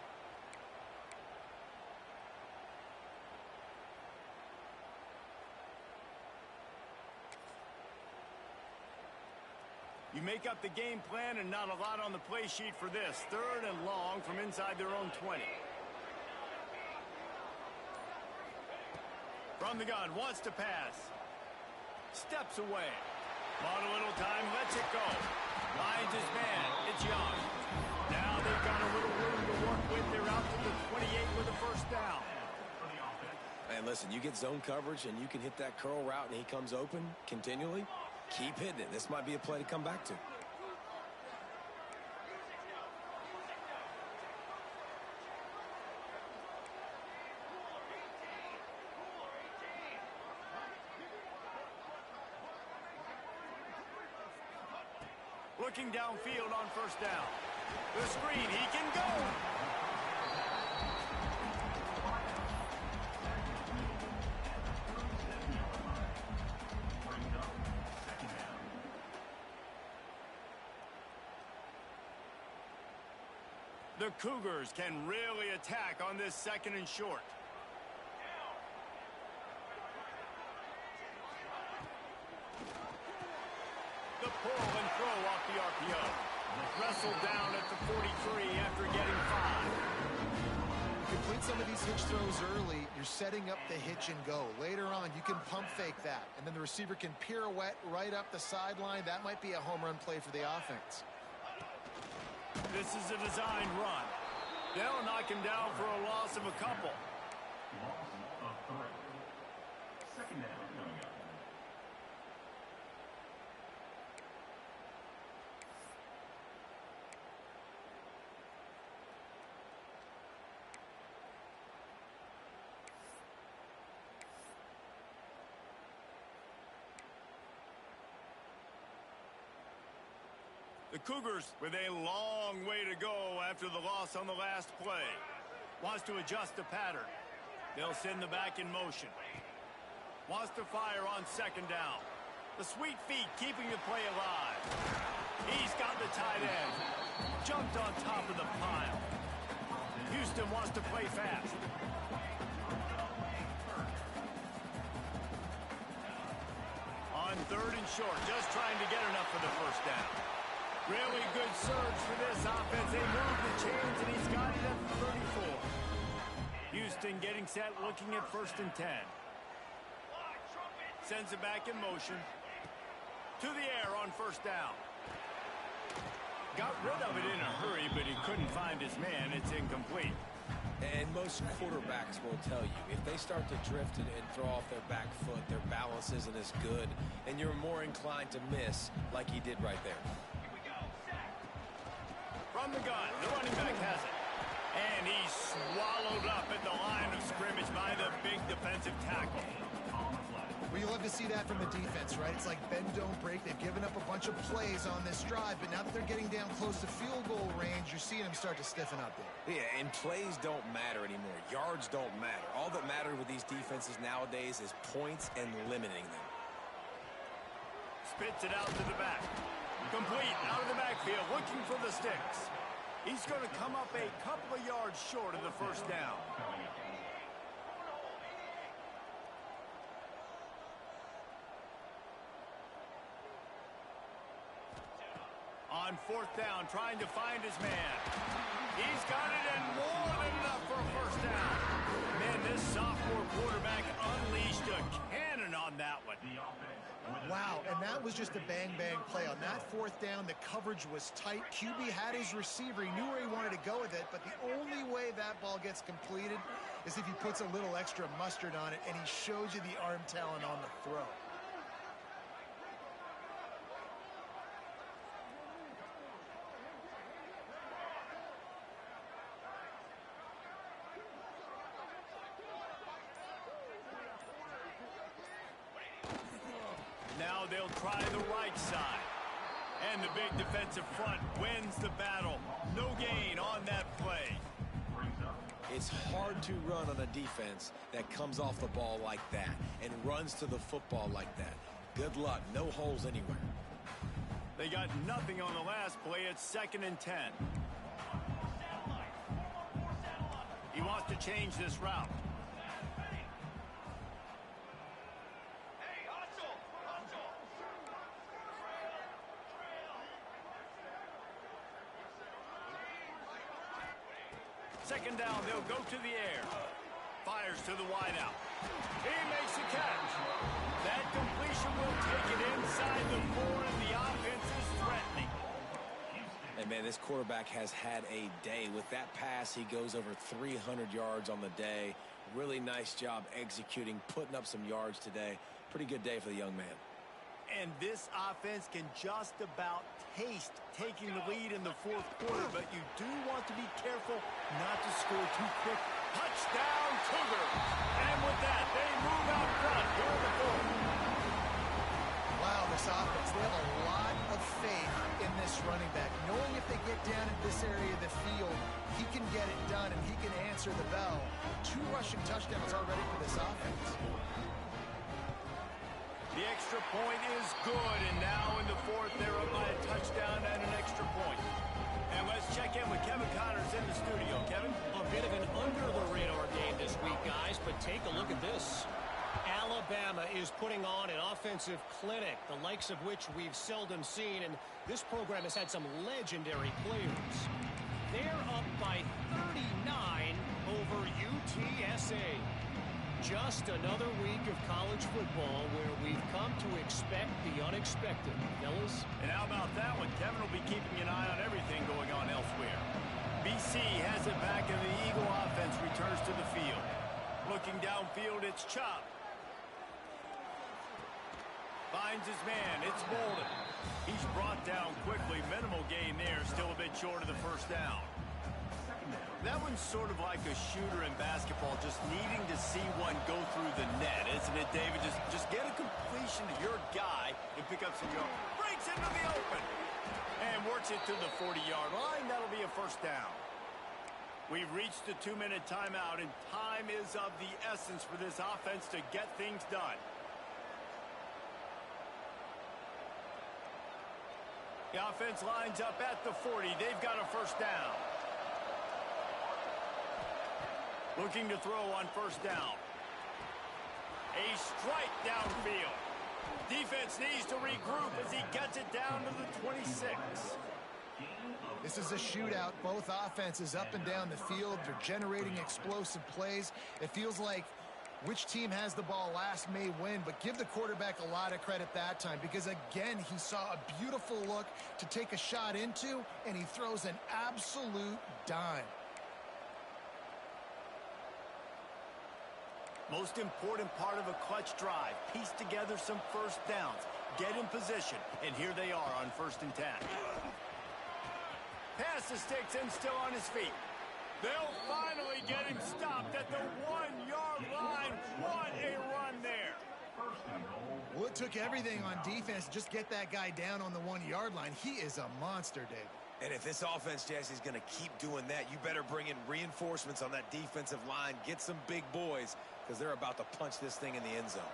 You make up the game plan and not a lot on the play sheet for this. 3rd and long from inside their own 20. From the gun, wants to pass. Steps away. On a little time, lets it go. Finds his man. It's Young. Now they've got a little room to work with. They're out to the 28 with a first down. And listen, you get zone coverage and you can hit that curl route and he comes open continually. Keep hitting it. This might be a play to come back to. Looking downfield on first down. The screen, he can go. The Cougars can really attack on this second and short. The pull and throw off the RPO. Wrestled down at the 43 after getting 5. Complete some of these hitch throws early, you're setting up the hitch and go. Later on, you can pump fake that, and then the receiver can pirouette right up the sideline. That might be a home run play for the offense. This is a designed run. They'll knock him down for a loss of a couple. Loss of 3. Second down coming up. The Cougars with a long way to go after the loss on the last play. Wants to adjust the pattern. They'll send the back in motion. Wants to fire on second down. The sweet feet keeping the play alive. He's got the tight end. Jumped on top of the pile. Houston wants to play fast. On third and short, just trying to get enough for the first down. Really good surge for this offense. They move the chains, and he's got it at the 34. Houston getting set, looking at first and 10. Sends it back in motion. To the air on first down. Got rid of it in a hurry, but he couldn't find his man. It's incomplete. And most quarterbacks will tell you, if they start to drift and throw off their back foot, their balance isn't as good, and you're more inclined to miss like he did right there. From the gun, the running back has it. And he's swallowed up at the line of scrimmage by the big defensive tackle. Well, you love to see that from the defense, right? It's like bend, don't break. They've given up a bunch of plays on this drive, but now that they're getting down close to field goal range, you're seeing them start to stiffen up there. Yeah, and plays don't matter anymore. Yards don't matter. All that matters with these defenses nowadays is points and limiting them. Spits it out to the back. Complete out of the backfield, looking for the sticks. He's going to come up a couple of yards short of the first down. On fourth down, trying to find his man. He's got it, and more than enough for a first down. Man, this sophomore quarterback unleashed a cannon on that one. Wow, and that was just a bang-bang play. On that fourth down, the coverage was tight. QB had his receiver. He knew where he wanted to go with it, but the only way that ball gets completed is if he puts a little extra mustard on it, and he shows you the arm talent on the throw. Now they'll try the right side. And the big defensive front wins the battle. No gain on that play. It's hard to run on a defense that comes off the ball like that and runs to the football like that. Good luck. No holes anywhere. They got nothing on the last play. It's 2nd and 10. He wants to change this route. Second down, they'll go to the air. Fires to the wideout. He makes a catch. That completion will take it inside the 4, and the offense is threatening. And, man, this quarterback has had a day. With that pass, he goes over 300 yards on the day. Really nice job executing, putting up some yards today. Pretty good day for the young man. And this offense can just about taste taking the lead in the 4th quarter, but you do want to be careful not to score too quick. Touchdown, Cougars! And with that, they move out front here in the 4th. Wow, this offense, they have a lot of faith in this running back, knowing if they get down in this area of the field, he can get it done and he can answer the bell. 2 rushing touchdowns already for this offense. The extra point is good, and now in the 4th, they're up by a touchdown and an extra point. And let's check in with Kevin Connors in the studio. Kevin? A bit of an under-the-radar game this week, guys, but take a look at this. Alabama is putting on an offensive clinic, the likes of which we've seldom seen, and this program has had some legendary players. They're up by 39 over UTSA. Just another week of college football where we've come to expect the unexpected, fellas. And how about that one? Kevin will be keeping an eye on everything going on elsewhere. BC has it back, and the Eagle offense returns to the field. Looking downfield, it's Chop. Finds his man. It's Bolden. He's brought down quickly. Minimal gain there. Still a bit short of the first down. That one's sort of like a shooter in basketball, just needing to see one go through the net, isn't it, David? Just get a completion to your guy and pick up some yards. Breaks into the open and works it to the 40-yard line. That'll be a first down. We've reached the 2-minute timeout, and time is of the essence for this offense to get things done. The offense lines up at the 40. They've got a first down. Looking to throw on first down. A strike downfield. Defense needs to regroup as he gets it down to the 26. This is a shootout. Both offenses up and down the field. They're generating explosive plays. It feels like which team has the ball last may win, but give the quarterback a lot of credit that time because, again, he saw a beautiful look to take a shot into, and he throws an absolute dime. Most important part of a clutch drive. Piece together some first downs. Get in position. And here they are on 1st and 10. Pass the sticks and still on his feet. They'll finally get him stopped at the 1-yard line. What a run there. Well, it took everything on defense to just get that guy down on the 1-yard line. He is a monster, David. And if this offense, Jesse, is going to keep doing that, you better bring in reinforcements on that defensive line. Get some big boys because they're about to punch this thing in the end zone.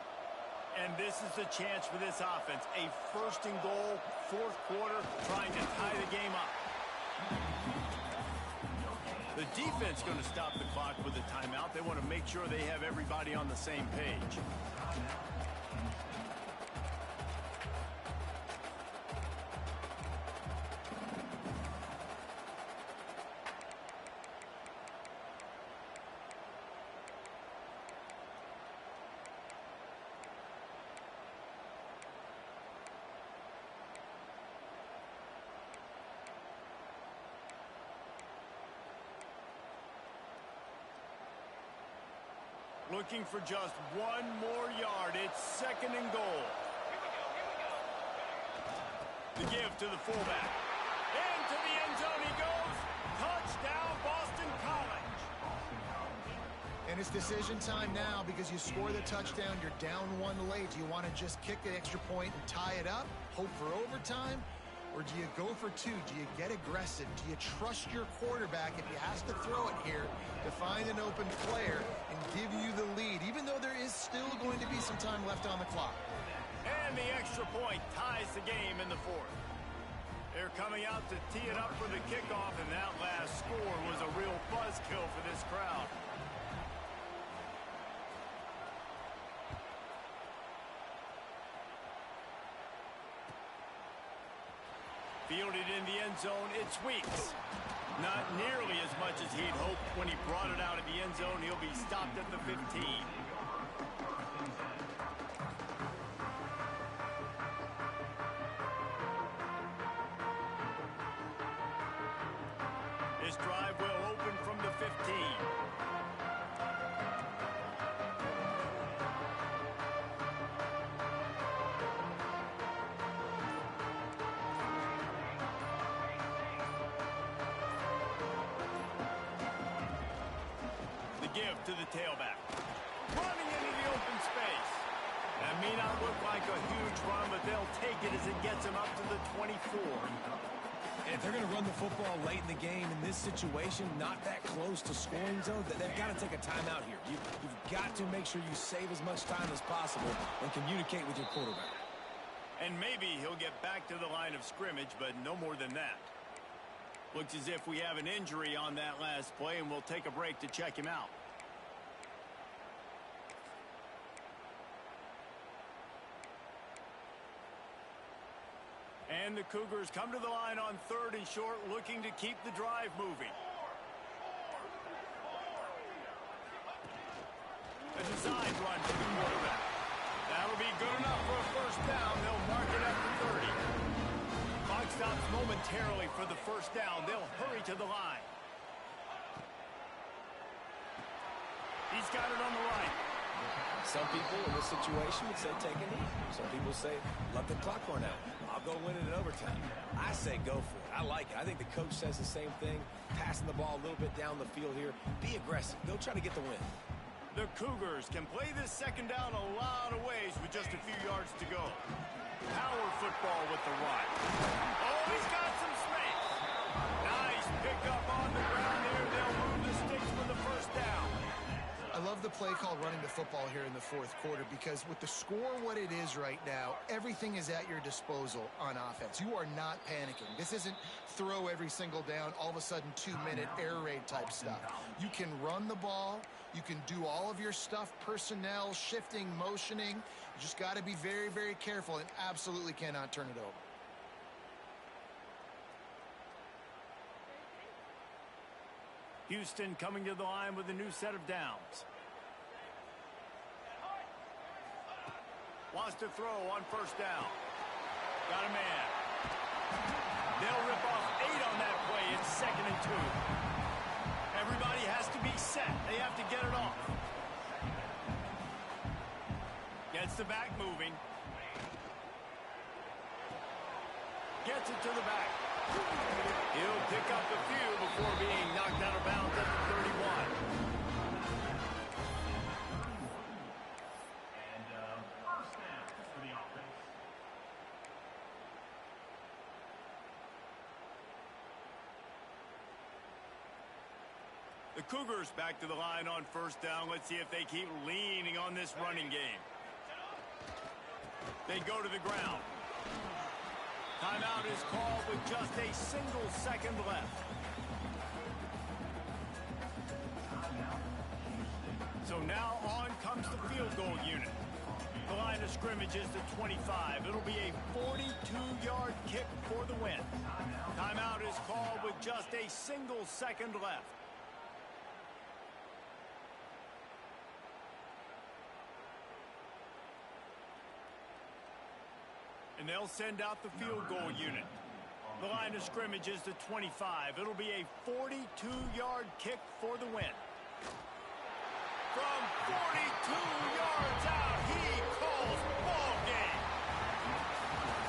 And this is the chance for this offense. A 1st and goal, 4th quarter, trying to tie the game up. The defense going to stop the clock with a timeout. They want to make sure they have everybody on the same page. Looking for just 1 more yard. It's 2nd and goal. The give to the fullback. Into the end zone he goes. Touchdown, Boston College. And it's decision time now because you score the touchdown, you're down 1 late. Do you want to just kick the extra point and tie it up, hope for overtime? Or do you go for 2? Do you get aggressive? Do you trust your quarterback if he has to throw it here to find an open player and give you the lead, even though there is still going to be some time left on the clock? And the extra point ties the game in the 4th. They're coming out to tee it up for the kickoff, and that last score was a real buzzkill for this crowd. Fielded in the end zone, it's Weeks. Not nearly as much as he'd hoped when he brought it out of the end zone. He'll be stopped at the 15. This drive will open from the 15. The give to the tailback. Running into the open space. That may not look like a huge run, but they'll take it as it gets him up to the 24. And if they're going to run the football late in the game in this situation, not that close to scoring zone, they've got to take a timeout here. You've got to make sure you save as much time as possible and communicate with your quarterback. And maybe he'll get back to the line of scrimmage, but no more than that. Looks as if we have an injury on that last play, and we'll take a break to check him out. And the Cougars come to the line on 3rd and short, looking to keep the drive moving. A design run to the quarterback. That'll be good enough for a first down. They'll mark it at the 30. Clock stops momentarily for the first down. They'll hurry to the line. He's got it on the right. Some people in this situation would say take a knee. Some people say let the clock run out. I'll go win it in overtime. I say go for it. I like it. I think the coach says the same thing. Passing the ball a little bit down the field here. Be aggressive. Go try to get the win. The Cougars can play this second down a lot of ways with just a few yards to go. Power football with the run. Oh, he's got some space. Nice pickup on the ground there. They'll move the sticks for the first down. I love the play called running the football here in the 4th quarter because with the score what it is right now, everything is at your disposal on offense. You are not panicking. This isn't throw every single down, all of a sudden 2-minute air raid type stuff. You can run the ball. You can do all of your stuff, personnel, shifting, motioning. You just got to be very, very careful and absolutely cannot turn it over. Houston coming to the line with a new set of downs. Wants to throw on first down. Got a man. They'll rip off 8 on that play. It's 2nd and 2. Everybody has to be set. They have to get it off. Gets the back moving. Gets it to the back. He'll pick up a few before being knocked out of bounds at the 31. And first down for the offense. The Cougars back to the line on first down. Let's see if they keep leaning on this running game. They go to the ground. Timeout is called with just a single second left. So now on comes the field goal unit. The line of scrimmage is the 25. It'll be a 42-yard kick for the win. Timeout is called with just a single second left. And they'll send out the field goal unit. The line of scrimmage is the 25. It'll be a 42-yard kick for the win. From 42 yards out, he calls ball game.